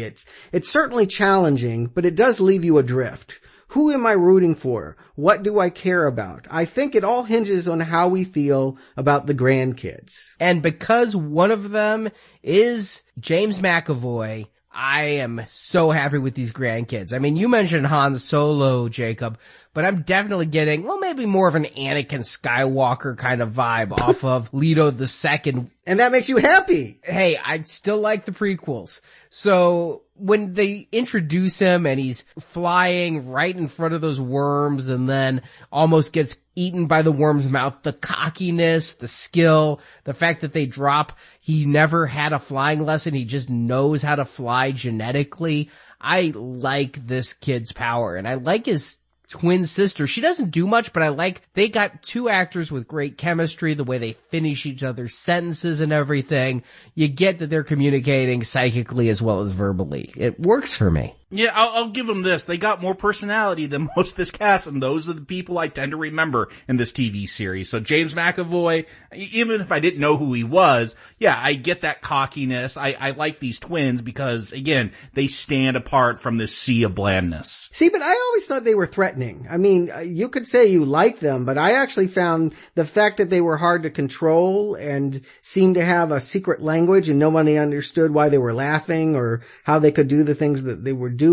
It's certainly challenging, but it does leave you adrift. Who am I rooting for? What do I care about? I think it all hinges on how we feel about the grandkids. And because one of them is James McAvoy, I am so happy with these grandkids. I mean, you mentioned Han Solo, Jacob, but I'm definitely getting, maybe more of an Anakin Skywalker kind of vibe off of Leto II. And that makes you happy. Hey, I still like the prequels. So when they introduce him and he's flying right in front of those worms and then almost gets eaten by the worm's mouth, the cockiness, the skill, the fact that they drop, he never had a flying lesson, he just knows how to fly genetically. I like this kid's power, and I like his twin sister. She doesn't do much, but I like they got two actors with great chemistry, the way they finish each other's sentences and everything. You get that they're communicating psychically as well as verbally. It works for me. Yeah, I'll give them this. They got more personality than most of this cast, and those are the people I tend to remember in this TV series. So James McAvoy, even if I didn't know who he was, yeah, I get that cockiness. I like these twins because, again, they stand apart from this sea of blandness. See, but I always thought they were threatening. I mean, you could say you like them, but I actually found the fact that they were hard to control and seemed to have a secret language and nobody understood why they were laughing or how they could do the things that they were doing.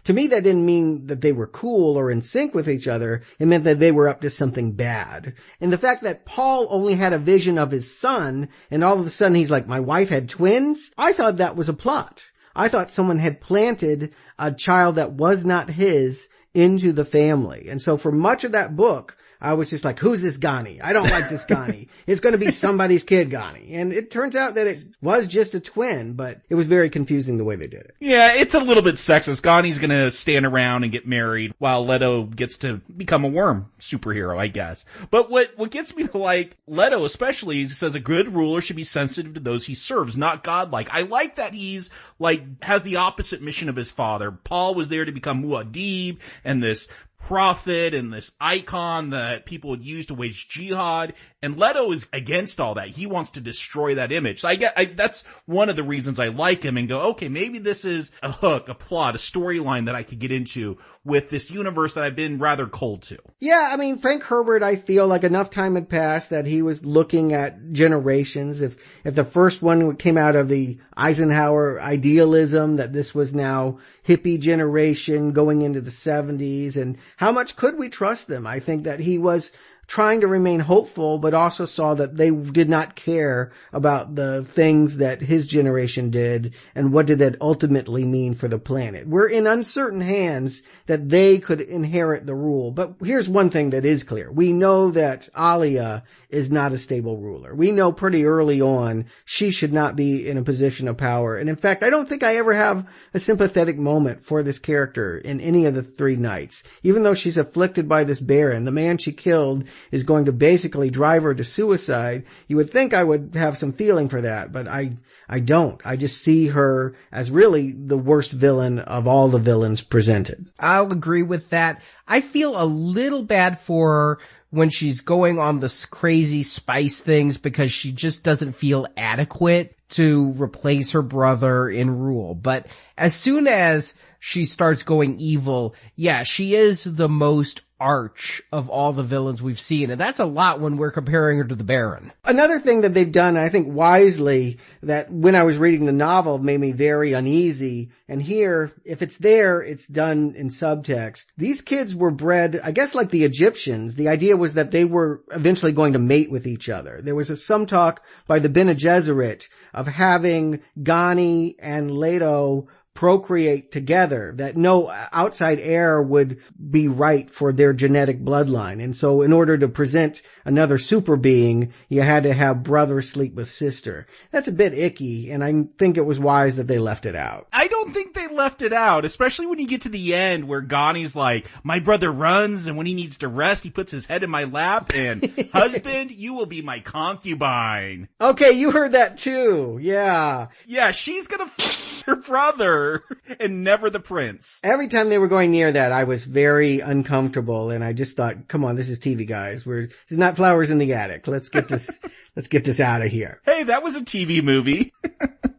To me, that didn't mean that they were cool or in sync with each other. It meant that they were up to something bad. And the fact that Paul only had a vision of his son, and all of a sudden he's like, my wife had twins? I thought that was a plot. I thought someone had planted a child that was not his into the family. And so for much of that book, I was just like, who's this Ghani? I don't like this Ghani. It's going to be somebody's kid Ghani. And it turns out that it was just a twin, but it was very confusing the way they did it. Yeah, it's a little bit sexist. Ghani's going to stand around and get married while Leto gets to become a worm superhero, I guess. But what gets me to like Leto especially is he says a good ruler should be sensitive to those he serves, not godlike. I like that he's like has the opposite mission of his father. Paul was there to become Muad'Dib and this prophet and this icon that people would use to wage jihad, and Leto is against all that. He wants to destroy that image. So that's one of the reasons I like him and go, okay, maybe this is a hook, a plot, a storyline that I could get into with this universe that I've been rather cold to. Yeah, I mean, Frank Herbert, I feel like enough time had passed that he was looking at generations. If the first one came out of the Eisenhower idealism, that this was now hippie generation going into the 70s, and how much could we trust them? I think that he was trying to remain hopeful, but also saw that they did not care about the things that his generation did and what did that ultimately mean for the planet. We're in uncertain hands that they could inherit the rule. But here's one thing that is clear. We know that Alia is not a stable ruler. We know pretty early on she should not be in a position of power. And in fact, I don't think I ever have a sympathetic moment for this character in any of the three knights. Even though she's afflicted by this Baron, the man she killed is going to basically drive her to suicide. You would think I would have some feeling for that, but I don't. I just see her as really the worst villain of all the villains presented. I'll agree with that. I feel a little bad for her when she's going on this crazy spice things because she just doesn't feel adequate to replace her brother in rule. But as soon as she starts going evil, yeah, she is the most arch of all the villains we've seen, and that's a lot when we're comparing her to the Baron. Another thing that they've done, I think wisely, that when I was reading the novel made me very uneasy, and here, if it's there, it's done in subtext. These kids were bred, I guess like the Egyptians. The idea was that they were eventually going to mate with each other. There was some talk by the Bene Gesserit of having Ghani and Leto procreate together, that no outside heir would be right for their genetic bloodline. And so in order to present another super being, you had to have brother sleep with sister. That's a bit icky, and I think it was wise that they left it out. I don't think they left it out, especially when you get to the end where Ghani's like, my brother runs, and when he needs to rest, he puts his head in my lap, and husband, you will be my concubine. Okay, you heard that too. Yeah. Yeah, she's gonna f her brother and never the prince. Every time they were going near that, I was very uncomfortable, and I just thought, come on, this is TV, guys. This is not Flowers in the Attic. Let's get this out of here. Hey, that was a TV movie.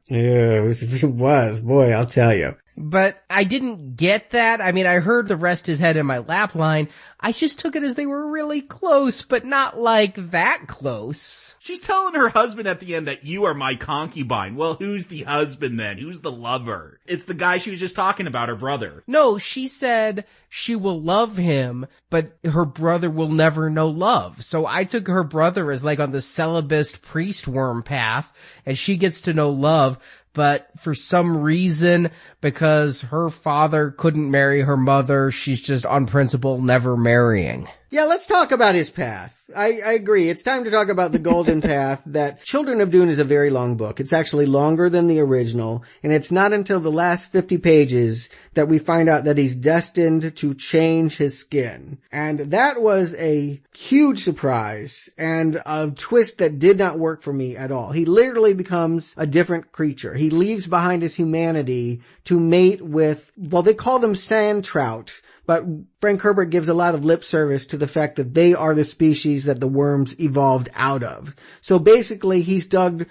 Yeah, it was. Boy, I'll tell you. But I didn't get that. I mean, I heard the rest his head in my lap line. I just took it as they were really close, but not like that close. She's telling her husband at the end that you are my concubine. Well, who's the husband then? Who's the lover? It's the guy she was just talking about, her brother. No, she said she will love him, but her brother will never know love. So I took her brother as like on the celibate priest worm path, and she gets to know love. But for some reason, because her father couldn't marry her mother, she's just on principle never marrying. Yeah, let's talk about his path. I agree. It's time to talk about the Golden Path. That Children of Dune is a very long book. It's actually longer than the original, and it's not until the last 50 pages that we find out that he's destined to change his skin. And that was a huge surprise and a twist that did not work for me at all. He literally becomes a different creature. He leaves behind his humanity to mate with, well, they call them sand trout. But Frank Herbert gives a lot of lip service to the fact that they are the species that the worms evolved out of. So basically, he's dug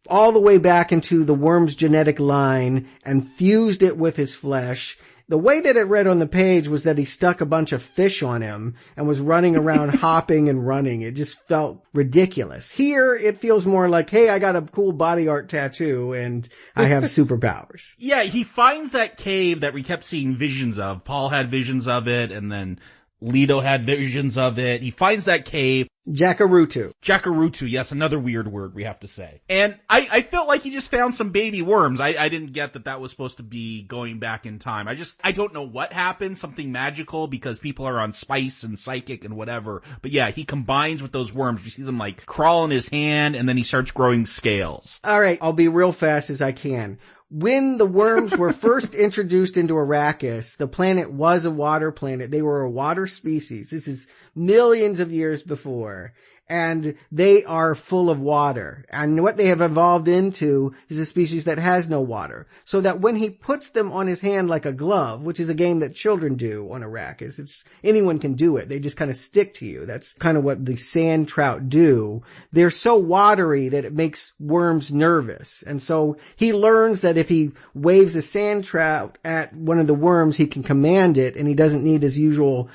all the way back into the worm's genetic line and fused it with his flesh. The way that it read on the page was that he stuck a bunch of fish on him and was running around hopping and running. It just felt ridiculous. Here, it feels more like, hey, I got a cool body art tattoo and I have superpowers. Yeah, he finds that cave that we kept seeing visions of. Paul had visions of it, and then Leto had visions of it. He finds that cave. Jakarutu, yes, another weird word we have to say. And I felt like he just found some baby worms. I didn't get that was supposed to be going back in time. I don't know what happened, something magical, because people are on spice and psychic and whatever. But yeah, he combines with those worms. You see them like crawl in his hand, and then he starts growing scales. Alright, I'll be real fast as I can. When the worms were first introduced into Arrakis, the planet was a water planet. They were a water species. This is millions of years before. And they are full of water. And what they have evolved into is a species that has no water. So that when he puts them on his hand like a glove, which is a game that children do on Arrakis, anyone can do it. They just kind of stick to you. That's kind of what the sand trout do. They're so watery that it makes worms nervous. And so he learns that if he waves a sand trout at one of the worms, he can command it, and he doesn't need his usual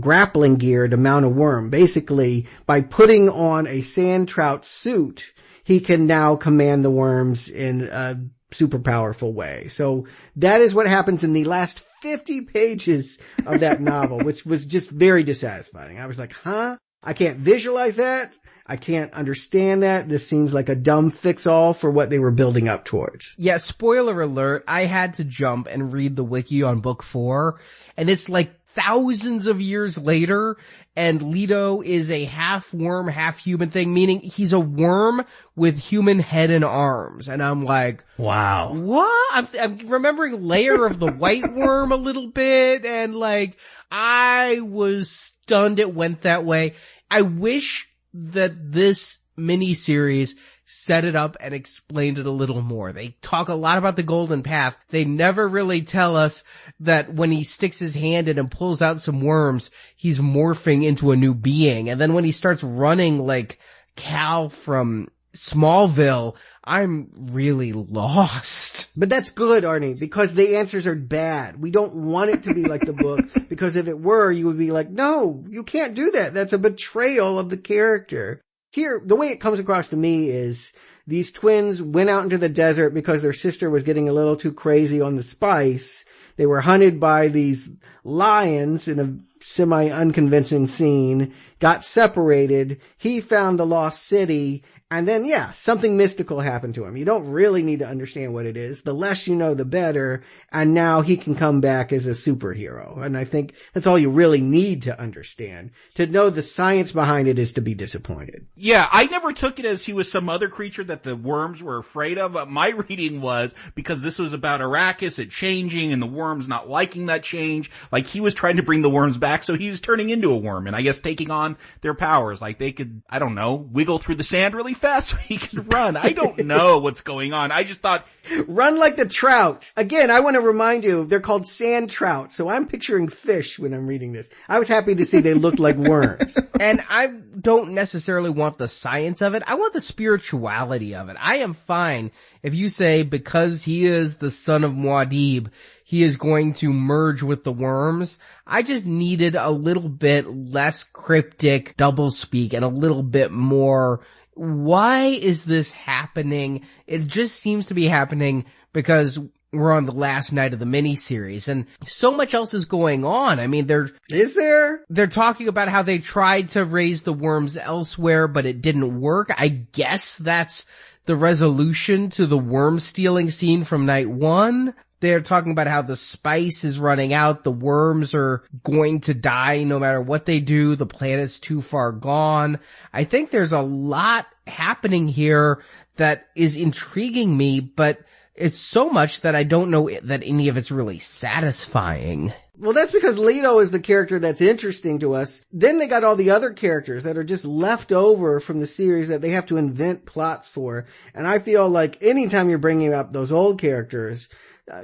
grappling gear to mount a worm. Basically, by putting on a sand trout suit, he can now command the worms in a super powerful way. So that is what happens in the last 50 pages of that novel, which was just very dissatisfying. I was like, huh? I can't visualize that. I can't understand that. This seems like a dumb fix-all for what they were building up towards. Yeah, spoiler alert, I had to jump and read the wiki on book 4, and it's like thousands of years later, and Leto is a half worm, half human thing, meaning he's a worm with human head and arms. And I'm like, wow. What? I'm remembering Lair of the White Worm a little bit, and like, I was stunned it went that way. I wish that this miniseries set it up and explained it a little more. They talk a lot about the Golden Path. They never really tell us that when he sticks his hand in and pulls out some worms, he's morphing into a new being. And then when he starts running like Cal from Smallville, I'm really lost. But that's good, Arnie, because the answers are bad. We don't want it to be like the book, because if it were, you would be like, no, you can't do that. That's a betrayal of the character. Here, the way it comes across to me is these twins went out into the desert because their sister was getting a little too crazy on the spice. They were hunted by these lions in a semi-unconvincing scene, got separated. He found the lost city, and then, yeah, something mystical happened to him. You don't really need to understand what it is. The less you know, the better. And now he can come back as a superhero. And I think that's all you really need to understand. To know the science behind it is to be disappointed. Yeah, I never took it as he was some other creature that the worms were afraid of. My reading was, because this was about Arrakis, it changing, and the worms not liking that change. Like, he was trying to bring the worms back, so he was turning into a worm, and I guess taking on their powers. Like, they could, I don't know, wiggle through the sand really fast so he could run. I don't know what's going on. I just thought... Run like the trout. Again, I want to remind you, they're called sand trout, so I'm picturing fish when I'm reading this. I was happy to see they looked like worms. And I don't necessarily want the science of it. I want the spirituality of it. I am fine if you say because he is the son of Muad'Dib, he is going to merge with the worms. I just needed a little bit less cryptic doublespeak and a little bit more, why is this happening? It just seems to be happening because we're on the last night of the miniseries, and so much else is going on. I mean, they're talking about how they tried to raise the worms elsewhere, but it didn't work. I guess that's the resolution to the worm stealing scene from night one. They're talking about how the spice is running out. The worms are going to die no matter what they do. The planet's too far gone. I think there's a lot happening here that is intriguing me, but it's so much that I don't know that any of it's really satisfying. Well, that's because Leto is the character that's interesting to us. Then they got all the other characters that are just left over from the series that they have to invent plots for. And I feel like anytime you're bringing up those old characters,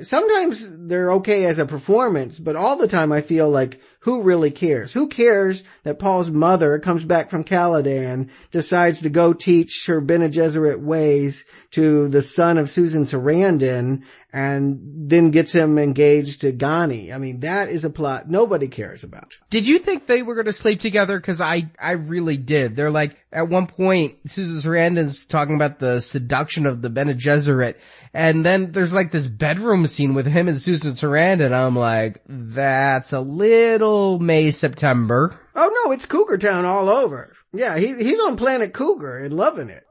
sometimes they're okay as a performance, but all the time I feel like, who really cares? Who cares that Paul's mother comes back from Caladan, decides to go teach her Bene Gesserit ways to the son of Susan Sarandon, and then gets him engaged to Ghani? I mean, that is a plot nobody cares about. Did you think they were going to sleep together? Cause I really did. They're like, at one point, Susan Sarandon's talking about the seduction of the Bene Gesserit, and then there's like this bedroom scene with him and Susan Sarandon. I'm like, that's a little May, September. Oh no, it's Cougar Town all over. Yeah, he's on Planet Cougar and loving it.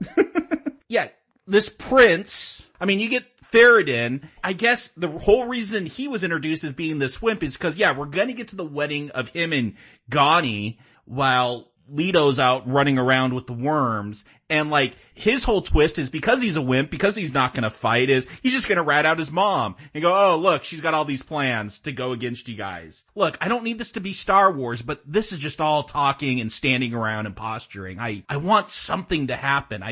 Yeah, this prince, I mean, you get Theoden. I guess the whole reason he was introduced as being this wimp is because, yeah, we're gonna get to the wedding of him and Ghani while Leto's out running around with the worms. And like, his whole twist is because he's a wimp, because he's not gonna fight, is he's just gonna rat out his mom and go, oh look, she's got all these plans to go against you guys. Look, I don't need this to be Star Wars, but this is just all talking and standing around and posturing. I want something to happen.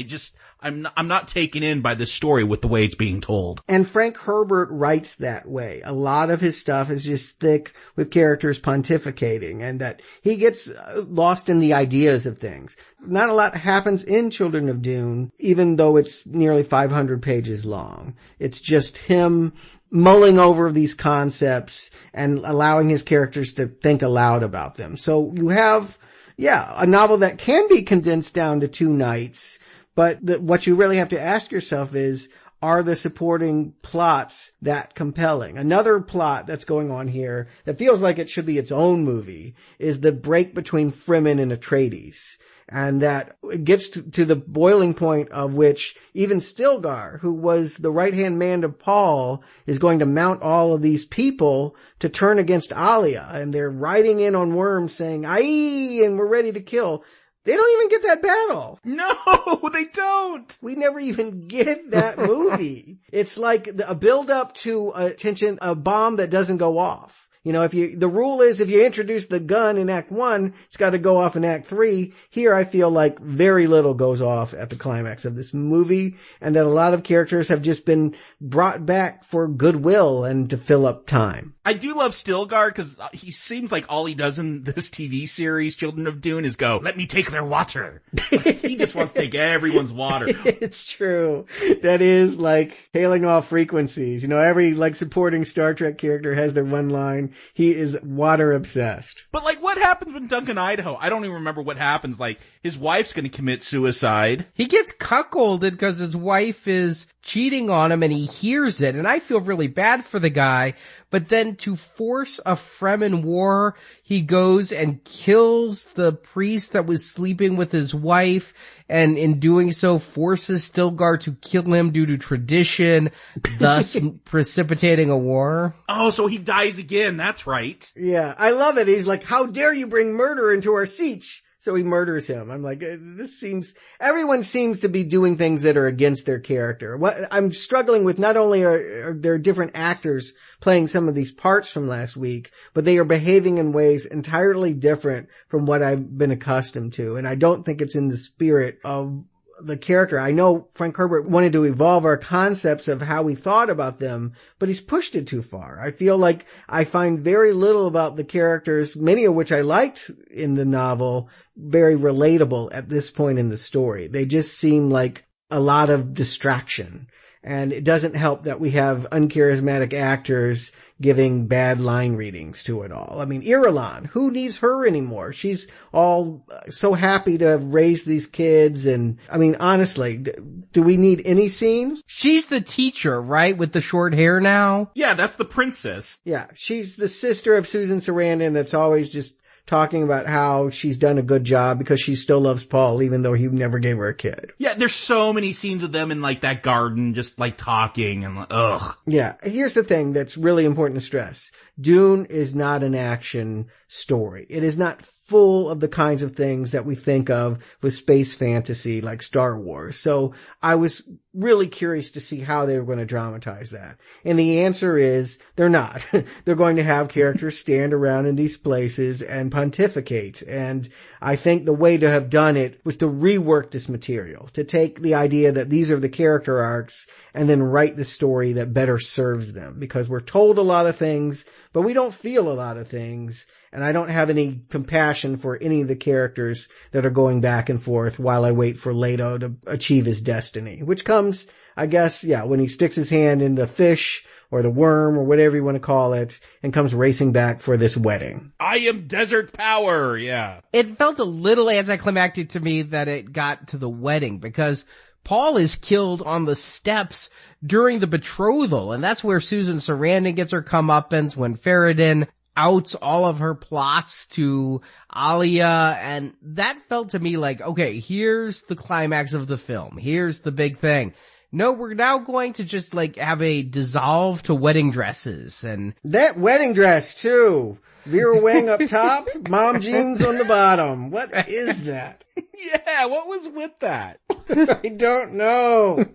I'm not taken in by this story with the way it's being told. And Frank Herbert writes that way. A lot of his stuff is just thick with characters pontificating, and that he gets lost in the ideas of things. Not a lot happens in Children of Dune, even though it's nearly 500 pages long. It's just him mulling over these concepts and allowing his characters to think aloud about them. So you have, a novel that can be condensed down to 2 nights, but what you really have to ask yourself is, are the supporting plots that compelling? Another plot that's going on here that feels like it should be its own movie is the break between Fremen and Atreides. And that gets to the boiling point of which even Stilgar, who was the right-hand man of Paul, is going to mount all of these people to turn against Alia. And they're riding in on worms saying, aye, and we're ready to kill. They don't even get that battle. No, they don't. We never even get that movie. It's like a build up to a bomb that doesn't go off. You know, the rule is if you introduce the gun in Act 1, it's got to go off in Act 3. Here I feel like very little goes off at the climax of this movie, and that a lot of characters have just been brought back for goodwill and to fill up time. I do love Stilgar because he seems like all he does in this TV series, Children of Dune, is go, let me take their water. He just wants to take everyone's water. It's true. That is like hailing off frequencies. You know, every like supporting Star Trek character has their one line. He is water obsessed. But like what happens when Duncan Idaho? I don't even remember what happens. Like his wife's going to commit suicide. He gets cuckolded because his wife is cheating on him and he hears it. And I feel really bad for the guy. But then to force a Fremen war, he goes and kills the priest that was sleeping with his wife, and in doing so forces Stilgar to kill him due to tradition, thus precipitating a war. Oh, so he dies again. That's right. Yeah, I love it. He's like, how dare you bring murder into our siege? So he murders him. I'm like, everyone seems to be doing things that are against their character. What I'm struggling with, not only are there different actors playing some of these parts from last week, but they are behaving in ways entirely different from what I've been accustomed to. And I don't think it's in the spirit of the character. I know Frank Herbert wanted to evolve our concepts of how we thought about them, but he's pushed it too far. I feel like I find very little about the characters, many of which I liked in the novel, very relatable at this point in the story. They just seem like a lot of distraction. And it doesn't help that we have uncharismatic actors giving bad line readings to it all. I mean, Irulan, who needs her anymore? She's all so happy to have raised these kids. And I mean, honestly, do we need any scene? She's the teacher, right? With the short hair now? Yeah, that's the princess. Yeah, she's the sister of Susan Sarandon that's always just talking about how she's done a good job because she still loves Paul even though he never gave her a kid. Yeah, there's so many scenes of them in like that garden just like talking and like, ugh. Yeah, here's the thing that's really important to stress. Dune is not an action story. It is not full of the kinds of things that we think of with space fantasy like Star Wars. So I was really curious to see how they were going to dramatize that. And the answer is they're not. They're going to have characters stand around in these places and pontificate. And I think the way to have done it was to rework this material, to take the idea that these are the character arcs and then write the story that better serves them, because we're told a lot of things, but we don't feel a lot of things. And I don't have any compassion for any of the characters that are going back and forth while I wait for Leto to achieve his destiny, which comes, I guess, yeah, when he sticks his hand in the fish or the worm or whatever you want to call it and comes racing back for this wedding. I am desert power, yeah. It felt a little anticlimactic to me that it got to the wedding because Paul is killed on the steps during the betrothal, and that's where Susan Sarandon gets her comeuppance when Ferrodin outs all of her plots to Alia, and that felt to me like, okay, here's the climax of the film. Here's the big thing. No, we're now going to just like have a dissolve to wedding dresses and that wedding dress too. Vera Wang up top, mom jeans on the bottom. What is that? Yeah, what was with that? I don't know.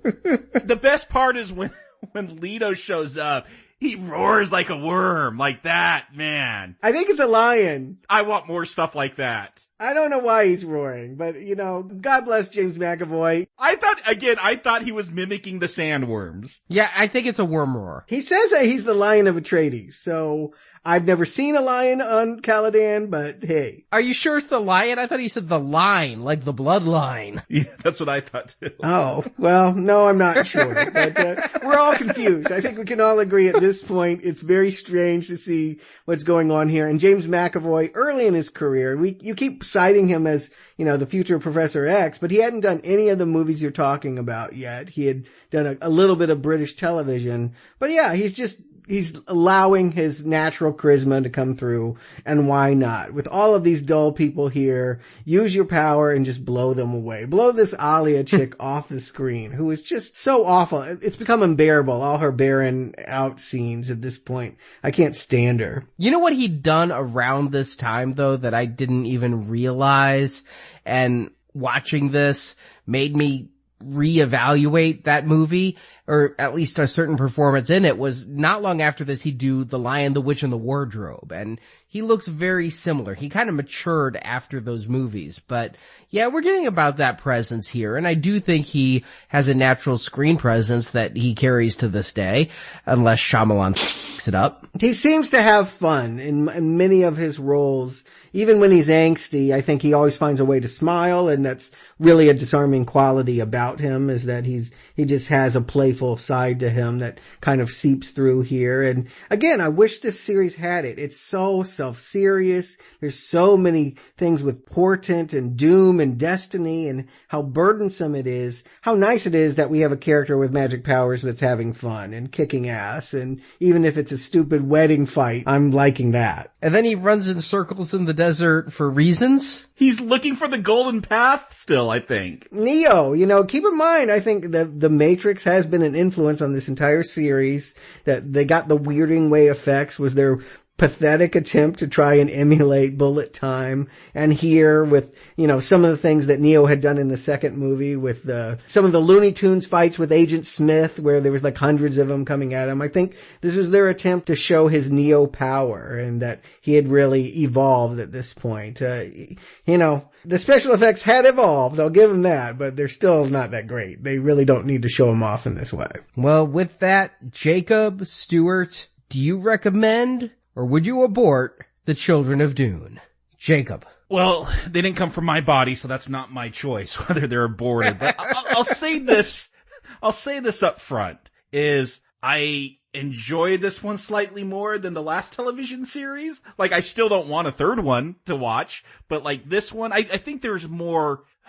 The best part is when Leto shows up. He roars like a worm, like that, man. I think it's a lion. I want more stuff like that. I don't know why he's roaring, but you know, God bless James McAvoy. I thought he was mimicking the sandworms. Yeah, I think it's a worm roar. He says that he's the Lion of Atreides, so I've never seen a lion on Caladan, but hey. Are you sure it's the lion? I thought he said the line, like the bloodline. Yeah, that's what I thought too. Oh, well, no, I'm not sure. But we're all confused. I think we can all agree at this point it's very strange to see what's going on here. And James McAvoy, early in his career, you keep citing him as, you know, the future Professor X, but he hadn't done any of the movies you're talking about yet. He had done a little bit of British television. But yeah, he's allowing his natural charisma to come through, and why not? With all of these dull people here, use your power and just blow them away. Blow this Alia chick off the screen, who is just so awful. It's become unbearable, all her barren out scenes at this point. I can't stand her. You know what he'd done around this time, though, that I didn't even realize, and watching this made me reevaluate that movie? or at least a certain performance in it, was not long after this he'd do The Lion, the Witch, and the Wardrobe, and he looks very similar. He kind of matured after those movies, but yeah, we're getting about that presence here, and I do think he has a natural screen presence that he carries to this day, unless Shyamalan f***s it up. He seems to have fun in many of his roles. Even when he's angsty, I think he always finds a way to smile, and that's really a disarming quality about him, is that he just has a playful side to him that kind of seeps through here. And again, I wish this series had it. It's so self-serious. There's so many things with portent and doom and destiny, and how burdensome it is. How nice it is that we have a character with magic powers that's having fun and kicking ass, and even if it's a stupid wedding fight, I'm liking that. And then he runs in circles in the desert for reasons. He's looking for the golden path still, I think. Neo, keep in mind, I think the Matrix has been an influence on this entire series, that they got the weirding way effects was their pathetic attempt to try and emulate bullet time. And here with, some of the things that Neo had done in the second movie with some of the Looney Tunes fights with Agent Smith, where there was like hundreds of them coming at him. I think this was their attempt to show his Neo power and that he had really evolved at this point. The special effects had evolved, I'll give them that, but they're still not that great. They really don't need to show them off in this way. Well, with that, Jacob, Stuart, do you recommend or would you abort the Children of Dune? Jacob. Well, they didn't come from my body, so that's not my choice, whether they're aborted. But I'll say this up front, is I enjoyed this one slightly more than the last television series. Like, I still don't want a third one to watch, but like this one, I think there's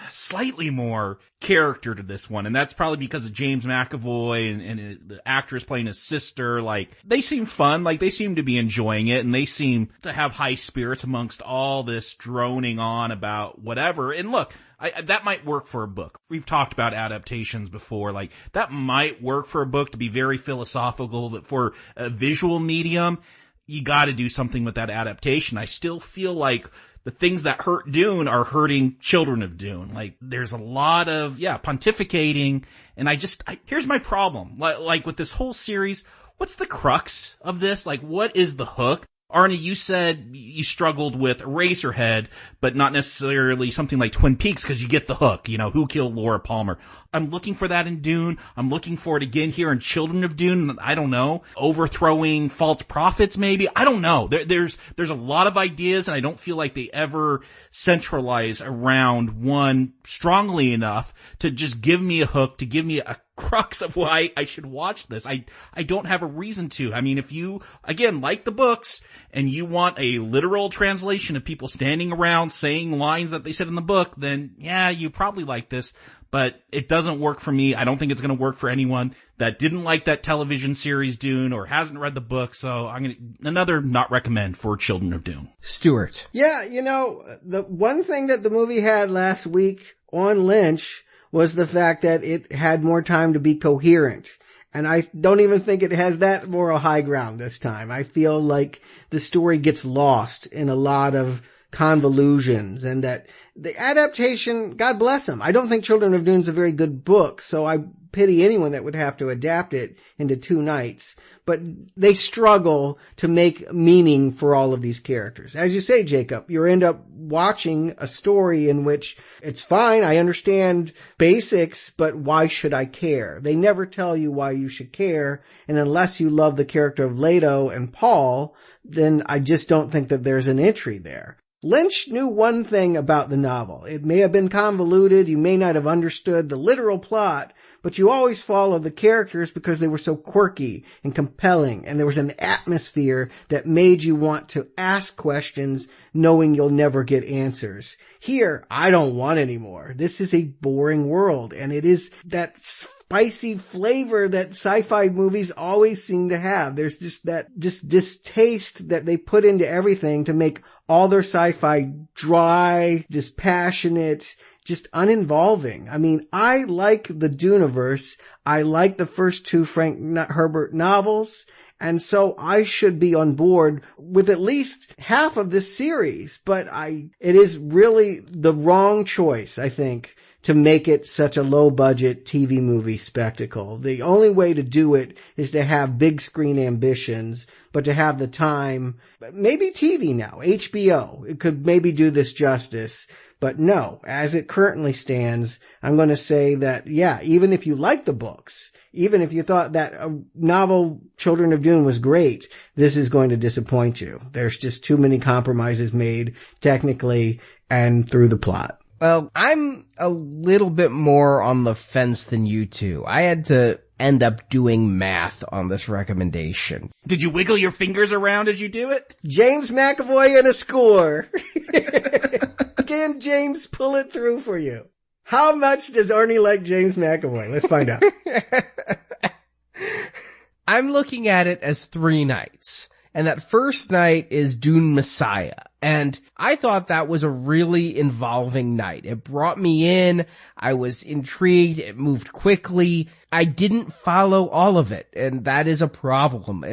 slightly more character to this one, and that's probably because of James McAvoy and the actress playing his sister. Like, they seem fun, like they seem to be enjoying it, and they seem to have high spirits amongst all this droning on about whatever. And look, that might work for a book. We've talked about adaptations before, like that might work for a book to be very philosophical, but for a visual medium, you gotta do something with that adaptation. I still feel like the things that hurt Dune are hurting Children of Dune. Like, there's a lot of, pontificating, and here's my problem. Like with this whole series, what's the crux of this? Like, what is the hook? Arnie, you said you struggled with Eraserhead, but not necessarily something like Twin Peaks because you get the hook, who killed Laura Palmer. I'm looking for that in Dune. I'm looking for it again here in Children of Dune. I don't know. Overthrowing false prophets, maybe. I don't know. There's a lot of ideas, and I don't feel like they ever centralize around one strongly enough to just give me a hook, to give me a crux of why I should watch this. I don't have a reason to. I mean, if you, again, like the books, and you want a literal translation of people standing around saying lines that they said in the book, then yeah, you probably like this. But it doesn't work for me. I don't think it's going to work for anyone that didn't like that television series Dune or hasn't read the book. So another not recommend for Children of Dune. Stuart. Yeah, the one thing that the movie had last week on Lynch was the fact that it had more time to be coherent. And I don't even think it has that moral high ground this time. I feel like the story gets lost in a lot of convolutions, and that the adaptation, God bless them. I don't think Children of Dune is a very good book, so I pity anyone that would have to adapt it into 2 nights. But they struggle to make meaning for all of these characters. As you say, Jacob, you end up watching a story in which it's fine, I understand basics, but why should I care? They never tell you why you should care, and unless you love the character of Leto and Paul, then I just don't think that there's an entry there. Lynch knew one thing about the novel. It may have been convoluted, you may not have understood the literal plot, but you always followed the characters because they were so quirky and compelling, and there was an atmosphere that made you want to ask questions knowing you'll never get answers. Here, I don't want any more. This is a boring world, and it is that spicy flavor that sci-fi movies always seem to have. There's just that distaste that they put into everything to make all their sci-fi dry, dispassionate, just uninvolving. I mean, I like the Duneverse. I like the first 2 Frank Herbert novels. And so I should be on board with at least half of this series. But it is really the wrong choice, I think, to make it such a low budget TV movie spectacle. The only way to do it is to have big screen ambitions, but to have the time, maybe TV now, HBO, it could maybe do this justice. But no, as it currently stands, I'm going to say that, yeah, even if you like the books, even if you thought that novel Children of Dune was great, this is going to disappoint you. There's just too many compromises made technically and through the plot. Well, I'm a little bit more on the fence than you two. I had to end up doing math on this recommendation. Did you wiggle your fingers around as you do it? James McAvoy and a score. Can James pull it through for you? How much does Arnie like James McAvoy? Let's find out. I'm looking at it as 3 nights. And that first night is Dune Messiah. And I thought that was a really involving night. It brought me in. I was intrigued. It moved quickly. I didn't follow all of it. And that is a problem.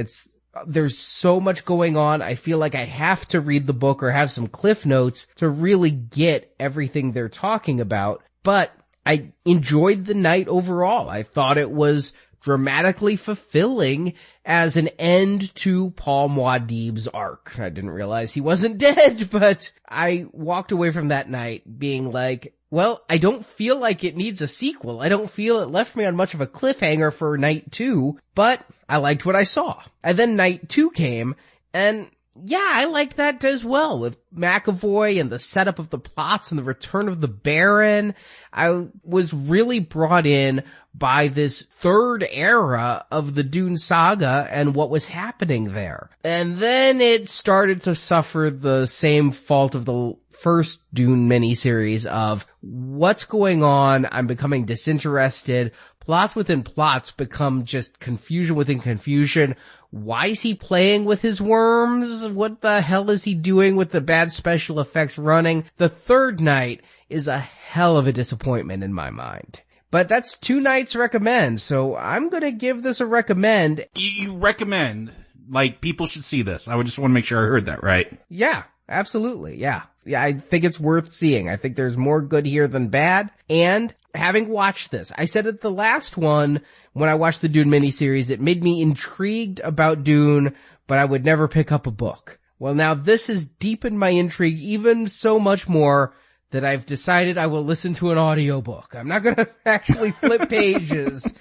There's so much going on. I feel like I have to read the book or have some cliff notes to really get everything they're talking about. But I enjoyed the night overall. I thought it was dramatically fulfilling as an end to Paul Muad'Dib's arc. I didn't realize he wasn't dead, but I walked away from that night being like, well, I don't feel like it needs a sequel. I don't feel it left me on much of a cliffhanger for night 2, but I liked what I saw. And then night 2 came, and yeah, I liked that as well, with McAvoy and the setup of the plots and the return of the Baron. I was really brought in by this third era of the Dune saga and what was happening there. And then it started to suffer the same fault of the first Dune miniseries of what's going on. I'm becoming disinterested. Plots within plots become just confusion within confusion. Why is he playing with his worms? What the hell is he doing with the bad special effects running? The third night is a hell of a disappointment in my mind. But that's 2 nights recommend, so I'm gonna give this a recommend. You recommend, like, people should see this. I would just want to make sure I heard that right. Yeah, absolutely, yeah. Yeah, I think it's worth seeing. I think there's more good here than bad. And having watched this, I said at the last one, when I watched the Dune miniseries, it made me intrigued about Dune, but I would never pick up a book. Well, now this has deepened my intrigue even so much more that I've decided I will listen to an audiobook. I'm not gonna actually flip pages,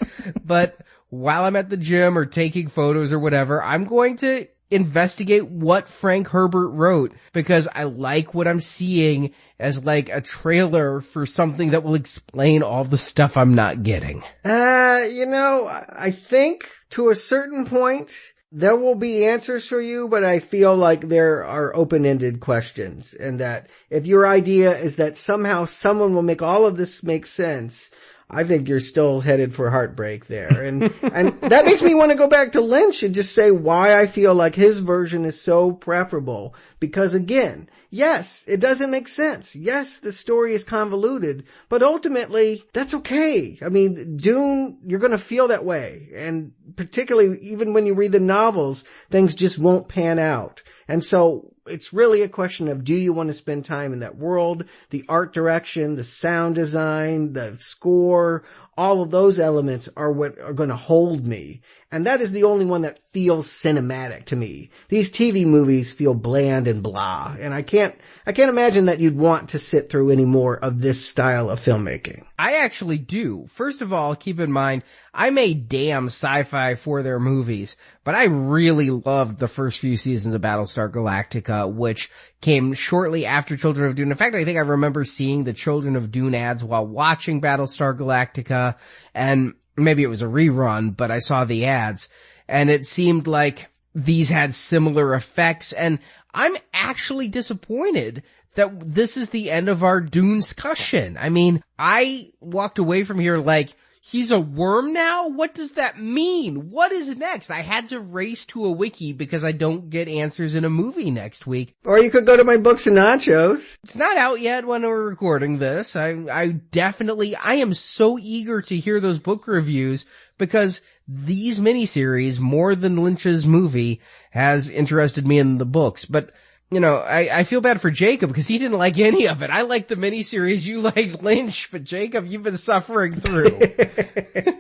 but while I'm at the gym or taking photos or whatever, I'm going to investigate what Frank Herbert wrote, because I like what I'm seeing as like a trailer for something that will explain all the stuff I'm not getting. I think to a certain point, there will be answers for you, but I feel like there are open-ended questions, and that if your idea is that somehow someone will make all of this make sense, I think you're still headed for heartbreak there. And that makes me want to go back to Lynch and just say why I feel like his version is so preferable. Because again, yes, it doesn't make sense. Yes, the story is convoluted, but ultimately, that's okay. I mean, Dune, you're gonna feel that way. And particularly, even when you read the novels, things just won't pan out. And so, it's really a question of, do you want to spend time in that world? The art direction, the sound design, the score, all of those elements are what are going to hold me. And that is the only one that feels cinematic to me. These TV movies feel bland and blah. And I can't imagine that you'd want to sit through any more of this style of filmmaking. I actually do. First of all, keep in mind, I made damn Sci-Fi for their movies, but I really loved the first few seasons of Battlestar Galactica, which came shortly after Children of Dune. In fact, I think I remember seeing the Children of Dune ads while watching Battlestar Galactica, and maybe it was a rerun, but I saw the ads, and it seemed like these had similar effects, and I'm actually disappointed that this is the end of our Dune discussion. I mean, I walked away from here like, he's a worm now? What does that mean? What is next? I had to race to a wiki because I don't get answers in a movie next week. Or you could go to my Books and Nachos. It's not out yet when we're recording this. I am so eager to hear those book reviews because these miniseries, more than Lynch's movie, has interested me in the books. But You know, I feel bad for Jacob because he didn't like any of it. I like the miniseries, you like Lynch, but Jacob, you've been suffering through.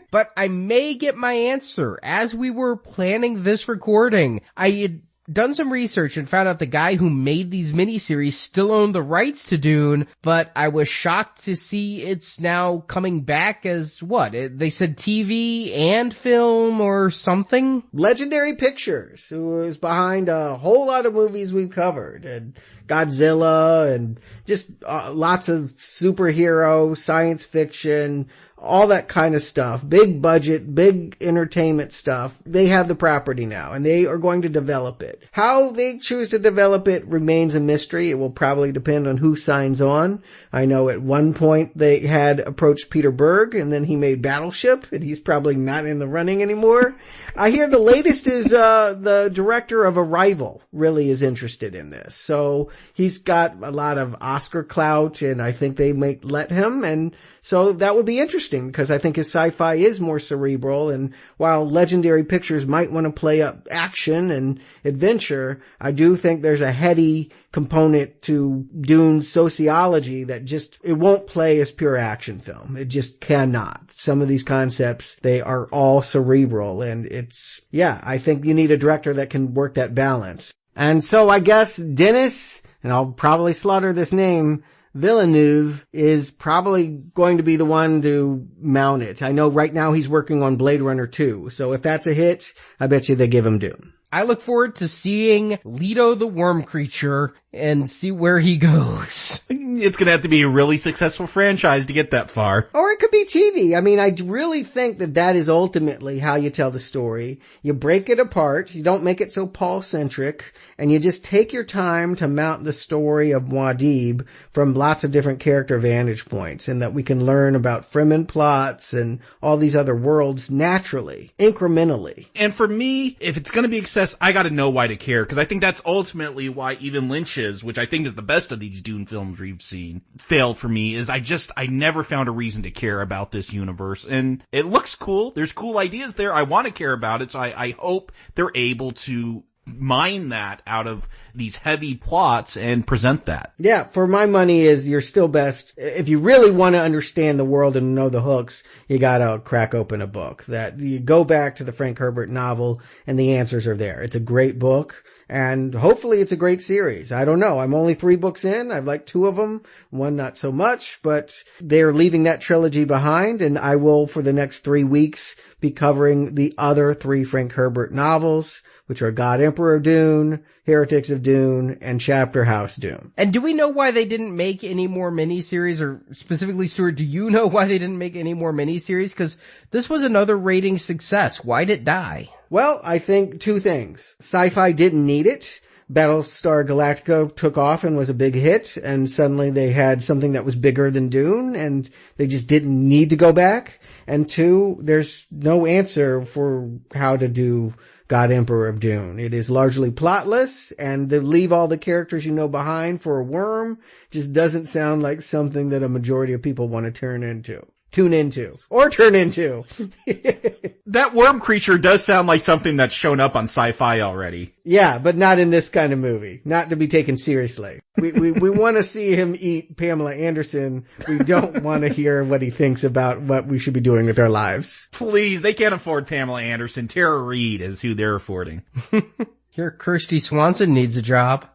But I may get my answer. As we were planning this recording, I had done some research and found out the guy who made these miniseries still owned the rights to Dune, but I was shocked to see it's now coming back as what? They said TV and film or something? Legendary Pictures, who is behind a whole lot of movies we've covered, and Godzilla, and just lots of superhero, science fiction, all that kind of stuff. Big budget, big entertainment stuff. They have the property now, and they are going to develop it. How they choose to develop it remains a mystery. It will probably depend on who signs on. I know at one point they had approached Peter Berg, and then he made Battleship, and he's probably not in the running anymore. I hear the latest is the director of Arrival really is interested in this. So he's got a lot of Oscar clout, and I think they might let him, and so that would be interesting because I think his sci-fi is more cerebral, and while Legendary Pictures might want to play up action and adventure, I do think there's a heady component to Dune's sociology that it won't play as pure action film. It just cannot. Some of these concepts, they are all cerebral, and I think you need a director that can work that balance. And so I guess Dennis, and I'll probably slaughter this name, Villeneuve is probably going to be the one to mount it. I know right now he's working on Blade Runner 2, so if that's a hit, I bet you they give him Dune. I look forward to seeing Leto the worm creature and see where he goes. It's gonna have to be a really successful franchise to get that far. Or it could be TV. I mean, I really think that is ultimately how you tell the story. You break it apart, you don't make it so Paul-centric, and you just take your time to mount the story of Muad'Dib from lots of different character vantage points, and that we can learn about Fremen plots and all these other worlds naturally, incrementally. And for me, if it's gonna be excess, I gotta know why to care, because I think that's ultimately why even Lynch's, which I think is the best of these Dune films we've seen, failed for me, is I never found a reason to care about this universe. And it looks cool. There's cool ideas there. I want to care about it. So I hope they're able to mine that out of these heavy plots and present that. Yeah, for my money is you're still best. If you really want to understand the world and know the hooks, you gotta crack open a book. That you go back to the Frank Herbert novel and the answers are there. It's a great book. And hopefully it's a great series. I don't know. I'm only 3 books in. I've liked 2 of them. 1 not so much, but they're leaving that trilogy behind, and I will, for the next 3 weeks, be covering the other 3 Frank Herbert novels, which are God Emperor of Dune, Heretics of Dune, and Chapter House Dune. And do we know why they didn't make any more miniseries, or specifically, Stuart, do you know why they didn't make any more miniseries? Because this was another rating success. Why'd it die? Well, I think 2 things. Sci-Fi didn't need it. Battlestar Galactica took off and was a big hit, and suddenly they had something that was bigger than Dune, and they just didn't need to go back. And 2, there's no answer for how to do God Emperor of Dune. It is largely plotless, and to leave all the characters you know behind for a worm just doesn't sound like something that a majority of people want to turn into. That worm creature does sound like something that's shown up on Sci-Fi already. Yeah, but not in this kind of movie. Not to be taken seriously. We want to see him eat Pamela Anderson. We don't want to hear what he thinks about what we should be doing with our lives. Please, they can't afford Pamela Anderson. Tara Reid is who they're affording. Here, Kirsty Swanson needs a job.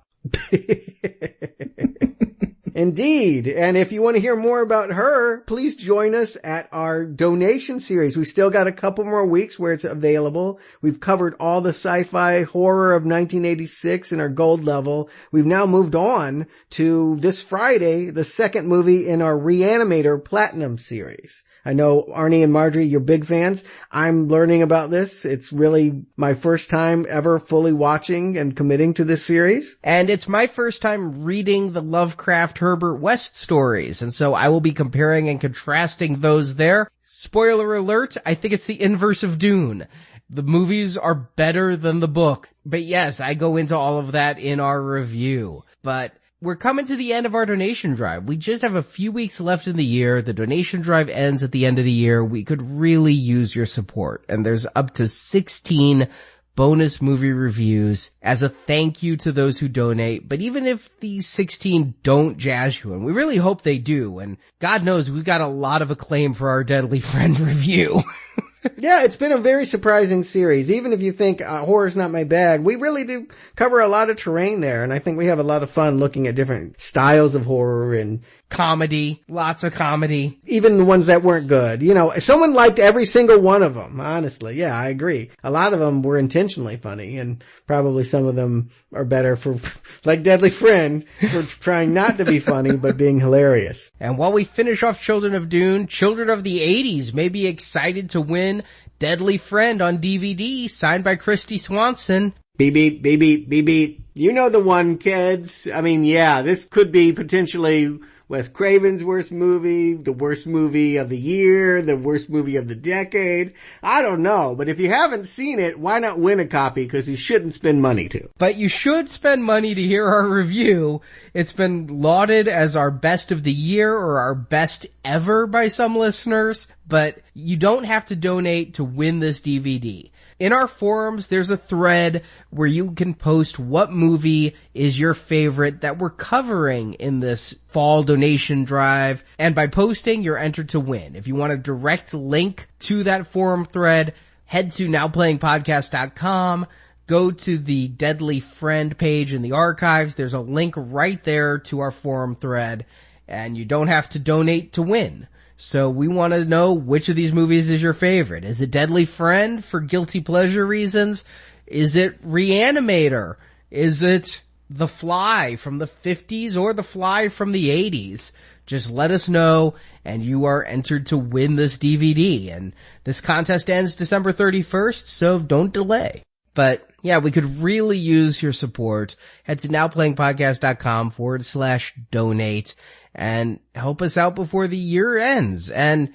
Indeed. And if you want to hear more about her, please join us at our donation series. We've still got a couple more weeks where it's available. We've covered all the sci-fi horror of 1986 in our gold level. We've now moved on to this Friday, the second movie in our Reanimator Platinum series. I know Arnie and Marjorie, you're big fans. I'm learning about this. It's really my first time ever fully watching and committing to this series. And it's my first time reading the Lovecraft Herbert West stories. And so I will be comparing and contrasting those there. Spoiler alert, I think it's the inverse of Dune. The movies are better than the book. But yes, I go into all of that in our review. But we're coming to the end of our donation drive. We just have a few weeks left in the year. The donation drive ends at the end of the year. We could really use your support. And there's up to 16 bonus movie reviews as a thank you to those who donate. But even if these 16 don't jazz you, and we really hope they do, and God knows we've got a lot of acclaim for our Deadly Friend review. Yeah, it's been a very surprising series. Even if you think horror's not my bag, we really do cover a lot of terrain there, and I think we have a lot of fun looking at different styles of horror and comedy, lots of comedy. Even the ones that weren't good. You know, someone liked every single one of them, honestly. Yeah, I agree. A lot of them were intentionally funny, and probably some of them are better for, like Deadly Friend, for trying not to be funny, but being hilarious. And while we finish off Children of Dune, Children of the 80s may be excited to win Deadly Friend on DVD, signed by Christy Swanson. Beep, beep, beep, beep, beep, beep. You know the one, kids. I mean, yeah, this could be potentially Wes Craven's worst movie, the worst movie of the year, the worst movie of the decade. I don't know, but if you haven't seen it, why not win a copy? Because you shouldn't spend money to. But you should spend money to hear our review. It's been lauded as our best of the year or our best ever by some listeners, but you don't have to donate to win this DVD. In our forums, there's a thread where you can post what movie is your favorite that we're covering in this fall donation drive. And by posting, you're entered to win. If you want a direct link to that forum thread, head to nowplayingpodcast.com, go to the Deadly Friend page in the archives. There's a link right there to our forum thread, and you don't have to donate to win. So we want to know which of these movies is your favorite. Is it Deadly Friend for guilty pleasure reasons? Is it Reanimator? Is it The Fly from the 50s or The Fly from the 80s? Just let us know, and you are entered to win this DVD. And this contest ends December 31st, so don't delay. But yeah, we could really use your support. Head to nowplayingpodcast.com/donate. And help us out before the year ends. And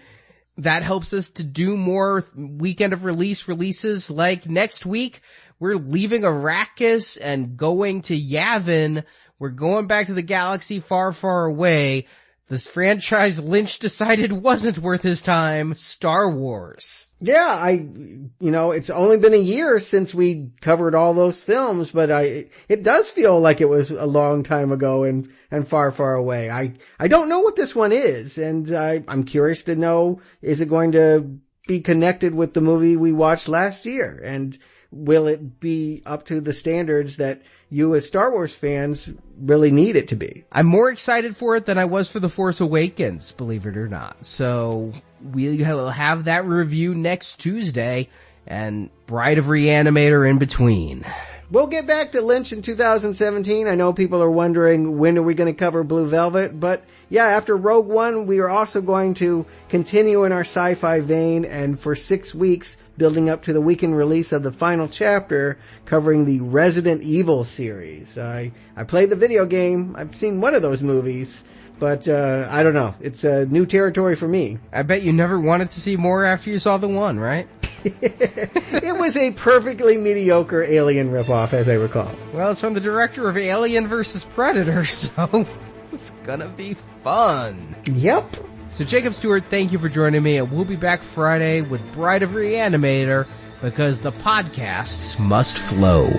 that helps us to do more weekend of releases. Like next week, we're leaving Arrakis and going to Yavin. We're going back to the galaxy far, far away. This franchise Lynch decided wasn't worth his time, Star Wars. Yeah, it's only been a year since we covered all those films, but it does feel like it was a long time ago and far, far away. I don't know what this one is, and I'm curious to know, is it going to be connected with the movie we watched last year? And will it be up to the standards that you as Star Wars fans really need it to be? I'm more excited for it than I was for The Force Awakens, believe it or not. So we'll have that review next Tuesday, and Bride of Reanimator in between. We'll get back to Lynch in 2017. I know people are wondering, when are we going to cover Blue Velvet? But yeah, after Rogue One, we are also going to continue in our sci-fi vein, and for 6 weeks, building up to the weekend release of the final chapter, covering the Resident Evil series. I played the video game. I've seen one of those movies, but I don't know. It's new territory for me. I bet you never wanted to see more after you saw the one, right? It was a perfectly mediocre Alien ripoff, as I recall. Well, it's from the director of Alien vs. Predator, so it's gonna be fun. Yep. So Jacob Stewart, thank you for joining me, and we'll be back Friday with Bride of Reanimator, because the podcasts must flow.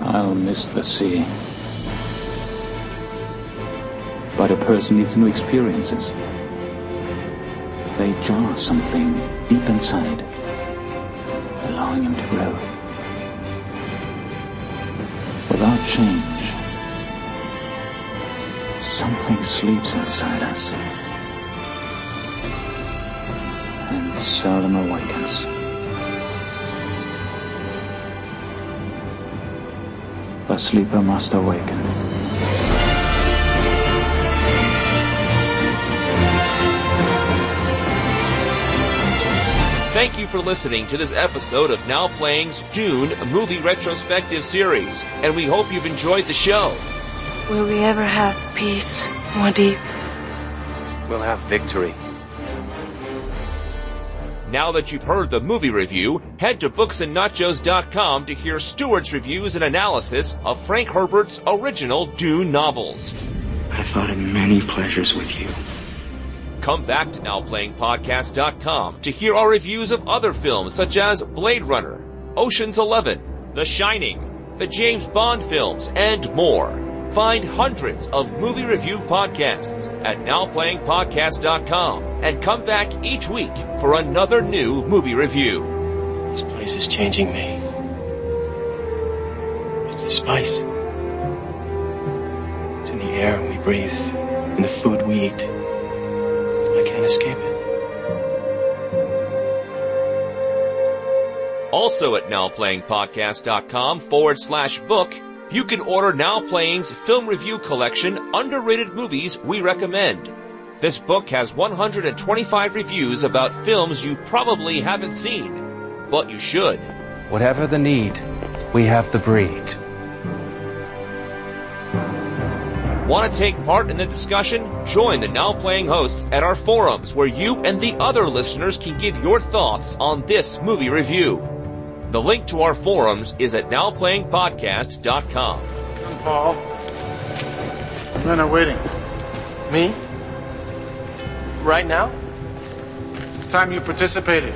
I'll miss the sea. But a person needs new experiences. They jar something deep inside, allowing him to grow. Without change, something sleeps inside us and seldom awakens. The sleeper must awaken. Thank you for listening to this episode of Now Playing's Dune Movie Retrospective Series, and we hope you've enjoyed the show. Will we ever have peace, Muad'Dib? We'll have victory. Now that you've heard the movie review, head to booksandnachos.com to hear Stuart's reviews and analysis of Frank Herbert's original Dune novels. I've thought of many pleasures with you. Come back to NowPlayingPodcast.com to hear our reviews of other films such as Blade Runner, Ocean's 11, The Shining, the James Bond films, and more. Find hundreds of movie review podcasts at NowPlayingPodcast.com and come back each week for another new movie review. This place is changing me. It's the spice. It's in the air we breathe, in the food we eat. I can't escape it. Also at NowPlayingPodcast.com/book, you can order Now Playing's film review collection, Underrated Movies We Recommend. This book has 125 reviews about films you probably haven't seen, but you should. Whatever the need, we have the breed. Want to take part in the discussion? Join the Now Playing hosts at our forums where you and the other listeners can give your thoughts on this movie review. The link to our forums is at NowPlayingPodcast.com. Paul. Men are waiting. Me? Right now? It's time you participated.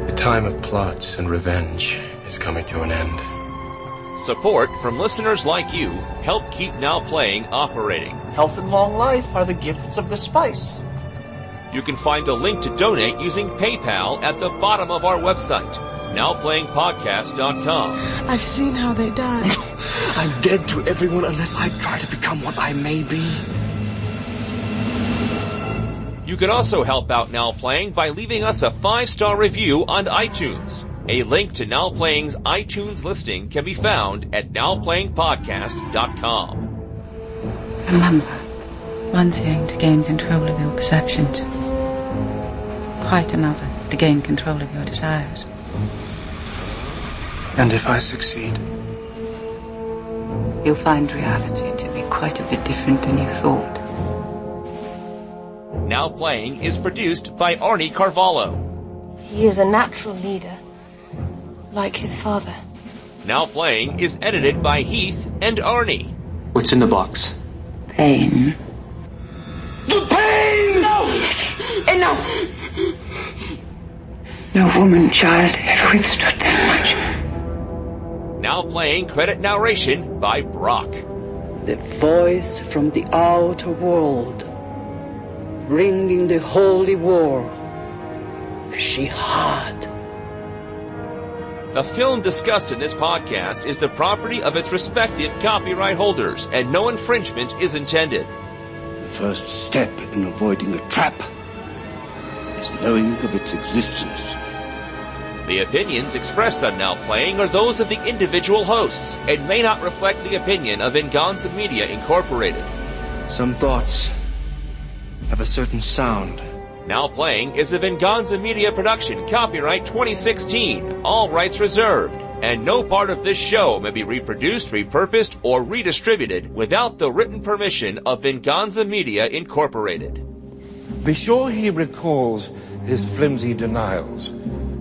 The time of plots and revenge is coming to an end. Support from listeners like you help keep Now Playing operating. Health and long life are the gifts of the spice. You can find a link to donate using PayPal at the bottom of our website, NowPlayingPodcast.com. I've seen how they die. I'm dead to everyone unless I try to become what I may be. You can also help out Now Playing by leaving us a 5-star review on iTunes. A link to Now Playing's iTunes listing can be found at NowPlayingPodcast.com. Remember, one thing to gain control of your perceptions, quite another to gain control of your desires. And if I succeed? You'll find reality to be quite a bit different than you thought. Now Playing is produced by Arnie Carvalho. He is a natural leader, like his father. Now Playing is edited by Heath and Arnie. What's in the box? Pain. The pain! No! Enough! No woman, child, ever withstood that much. Now Playing credit narration by Brock. The voice from the outer world, bringing the holy war. She had. The film discussed in this podcast is the property of its respective copyright holders, and no infringement is intended. The first step in avoiding a trap is knowing of its existence. The opinions expressed on Now Playing are those of the individual hosts and may not reflect the opinion of Venganza Media Incorporated. Some thoughts have a certain sound. Now Playing is a Venganza Media production, copyright 2016, all rights reserved, and no part of this show may be reproduced, repurposed, or redistributed without the written permission of Venganza Media Incorporated. Be sure he recalls his flimsy denials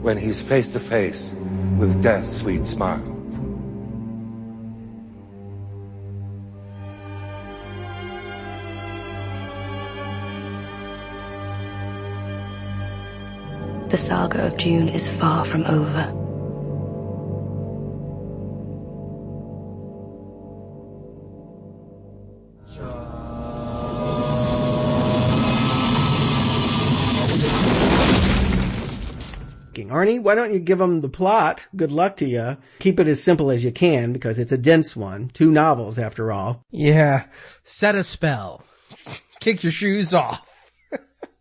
when he's face to face with death's sweet smile. The saga of Dune is far from over. Arnie, why don't you give them the plot? Good luck to you. Keep it as simple as you can because it's a dense one. 2 novels after all. Yeah. Set a spell. Kick your shoes off.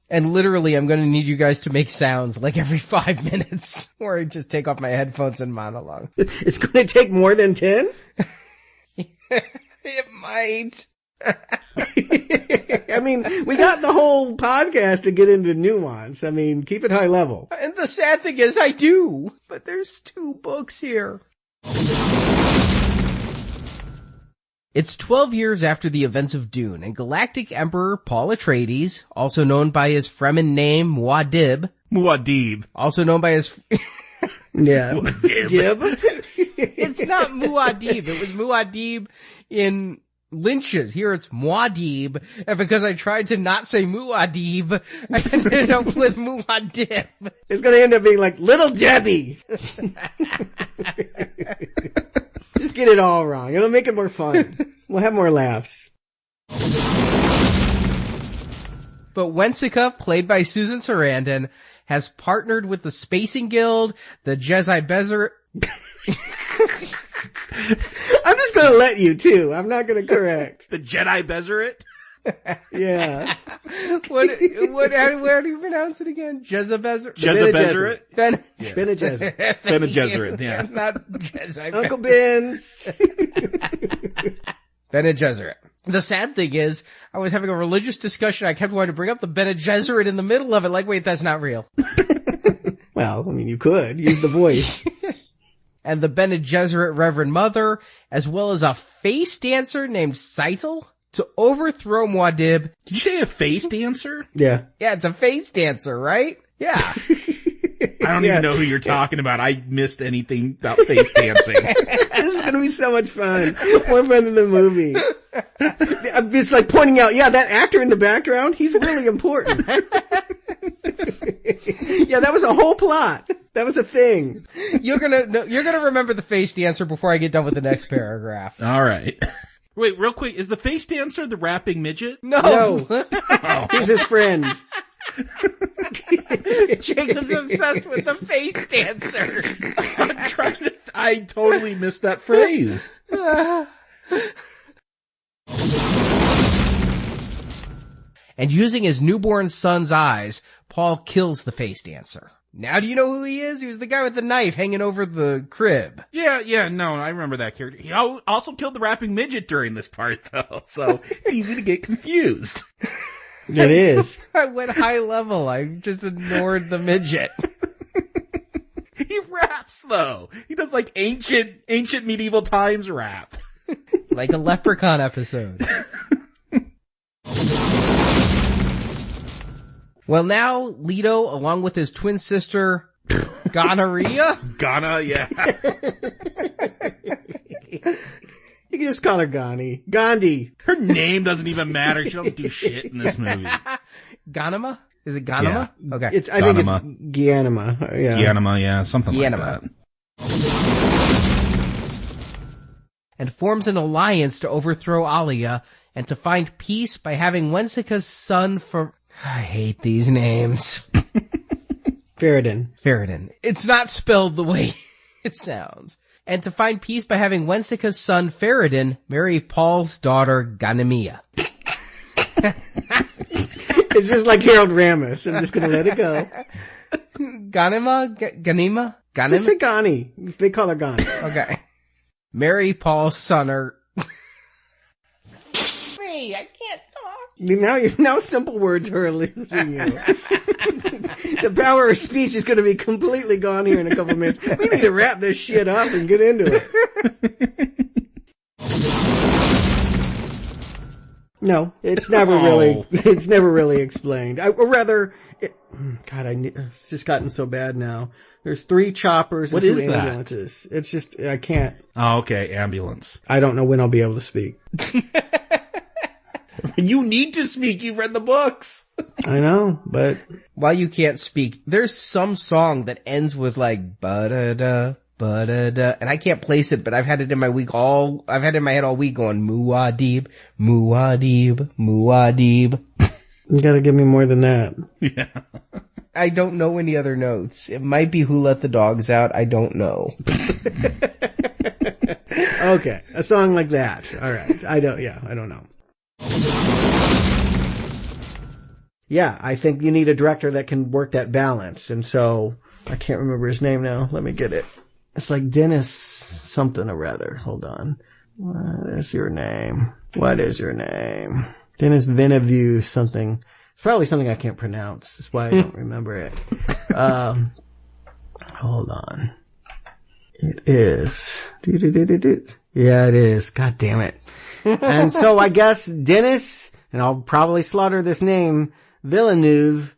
And literally, I'm going to need you guys to make sounds like every 5 minutes, or I just take off my headphones and monologue. It's going to take more than 10? It might. I mean, we got the whole podcast to get into nuance. I mean, keep it high level. And the sad thing is I do, but there's 2 books here. It's 12 years after the events of Dune, and Galactic Emperor Paul Atreides, also known by his Fremen name Muad'Dib, also known by his... Muad'Dib. It's not Muad'Dib, it was Muad'Dib in Lynch's. Here it's Muad'Dib, and because I tried to not say Muad'Dib, I ended up with Muad'Dib. It's gonna end up being like Little Debbie. Just get it all wrong. It'll make it more fun. We'll have more laughs. But Wensica, played by Susan Sarandon, has partnered with the Spacing Guild, the Jedi Bezzer... I'm just gonna let you too. I'm not gonna correct. The Jedi Bezeret? Yeah. Where do you pronounce it again? Jezebezeret? Jezebezeret? Bene Gesserit. Bene Gesserit, yeah. Not Jedi. Uncle Ben's. Bene Gesserit. The sad thing is, I was having a religious discussion. I kept wanting to bring up the Bene Gesserit in the middle of it. Like, wait, that's not real. Well, I mean, you could use the voice. And the Bene Gesserit Reverend Mother, as well as a face dancer named Seitel, to overthrow Muad'Dib. Did you say a face dancer? Yeah. Yeah, it's a face dancer, right? Yeah. I don't even know who you're talking about. I missed anything about face dancing. This is gonna be so much fun. More fun than the movie. I'm just like pointing out, yeah, that actor in the background, he's really important. Yeah, that was a whole plot. That was a thing. You're gonna remember the face dancer before I get done with the next paragraph. All right. Wait, real quick, is the face dancer the rapping midget? No. Oh. He's his friend. Jacob's obsessed with the face dancer. I totally missed that phrase. And using his newborn son's eyes, Paul kills the face dancer. Now do you know who he is? He was the guy with the knife hanging over the crib. Yeah, no, I remember that character. He also killed the rapping midget during this part, though, so it's easy to get confused. It is. I went high level. I just ignored the midget. He raps, though. He does like ancient medieval times rap. Like a Leprechaun episode. Well, now, Leto, along with his twin sister, Gonorrhea? Yeah. You can just call her Gandhi. Her name doesn't even matter. She doesn't do shit in this movie. Ghanima? Is it Ghanima? Yeah. Okay. I think it's Ghanima. Yeah. Ghanima, yeah, something like that. And forms an alliance to overthrow Alia and to find peace by having Wensica's son from... I hate these names. Ferredin. It's not spelled the way it sounds. And to find peace by having Wensica's son Ferredin marry Paul's daughter Ghanimia. It's just like Harold Ramis. I'm just gonna let it go. Ghanima? Just say Ghani. They call her Ghani. Okay. Marry Paul's son or... I can't talk. Now simple words are losing you. The power of speech is going to be completely gone here in a couple of minutes. We need to wrap this shit up and get into it. No, it's never really explained. It's just gotten so bad now. There's 3 choppers and 2 ambulances. That? It's just, I can't. Oh, okay, ambulance. I don't know when I'll be able to speak. You need to speak. You read the books. I know, but while you can't speak, there's some song that ends with like ba-da-da, ba-da-da, and I can't place it, but I've had it in my head all week going Muad'Dib, Muad'Dib, Muad'Dib. You gotta give me more than that. Yeah. I don't know any other notes. It might be Who Let the Dogs Out. I don't know. Okay. A song like that. All right. I don't know. Yeah, I think you need a director that can work that balance. And so, I can't remember his name now. Let me get it. It's like Dennis something or rather. Hold on. What is your name? Dennis Villeneuve something. It's probably something I can't pronounce. That's why I don't remember it. Hold on. It is. Yeah, it is. God damn it. And so I guess Dennis, and I'll probably slaughter this name, Villeneuve,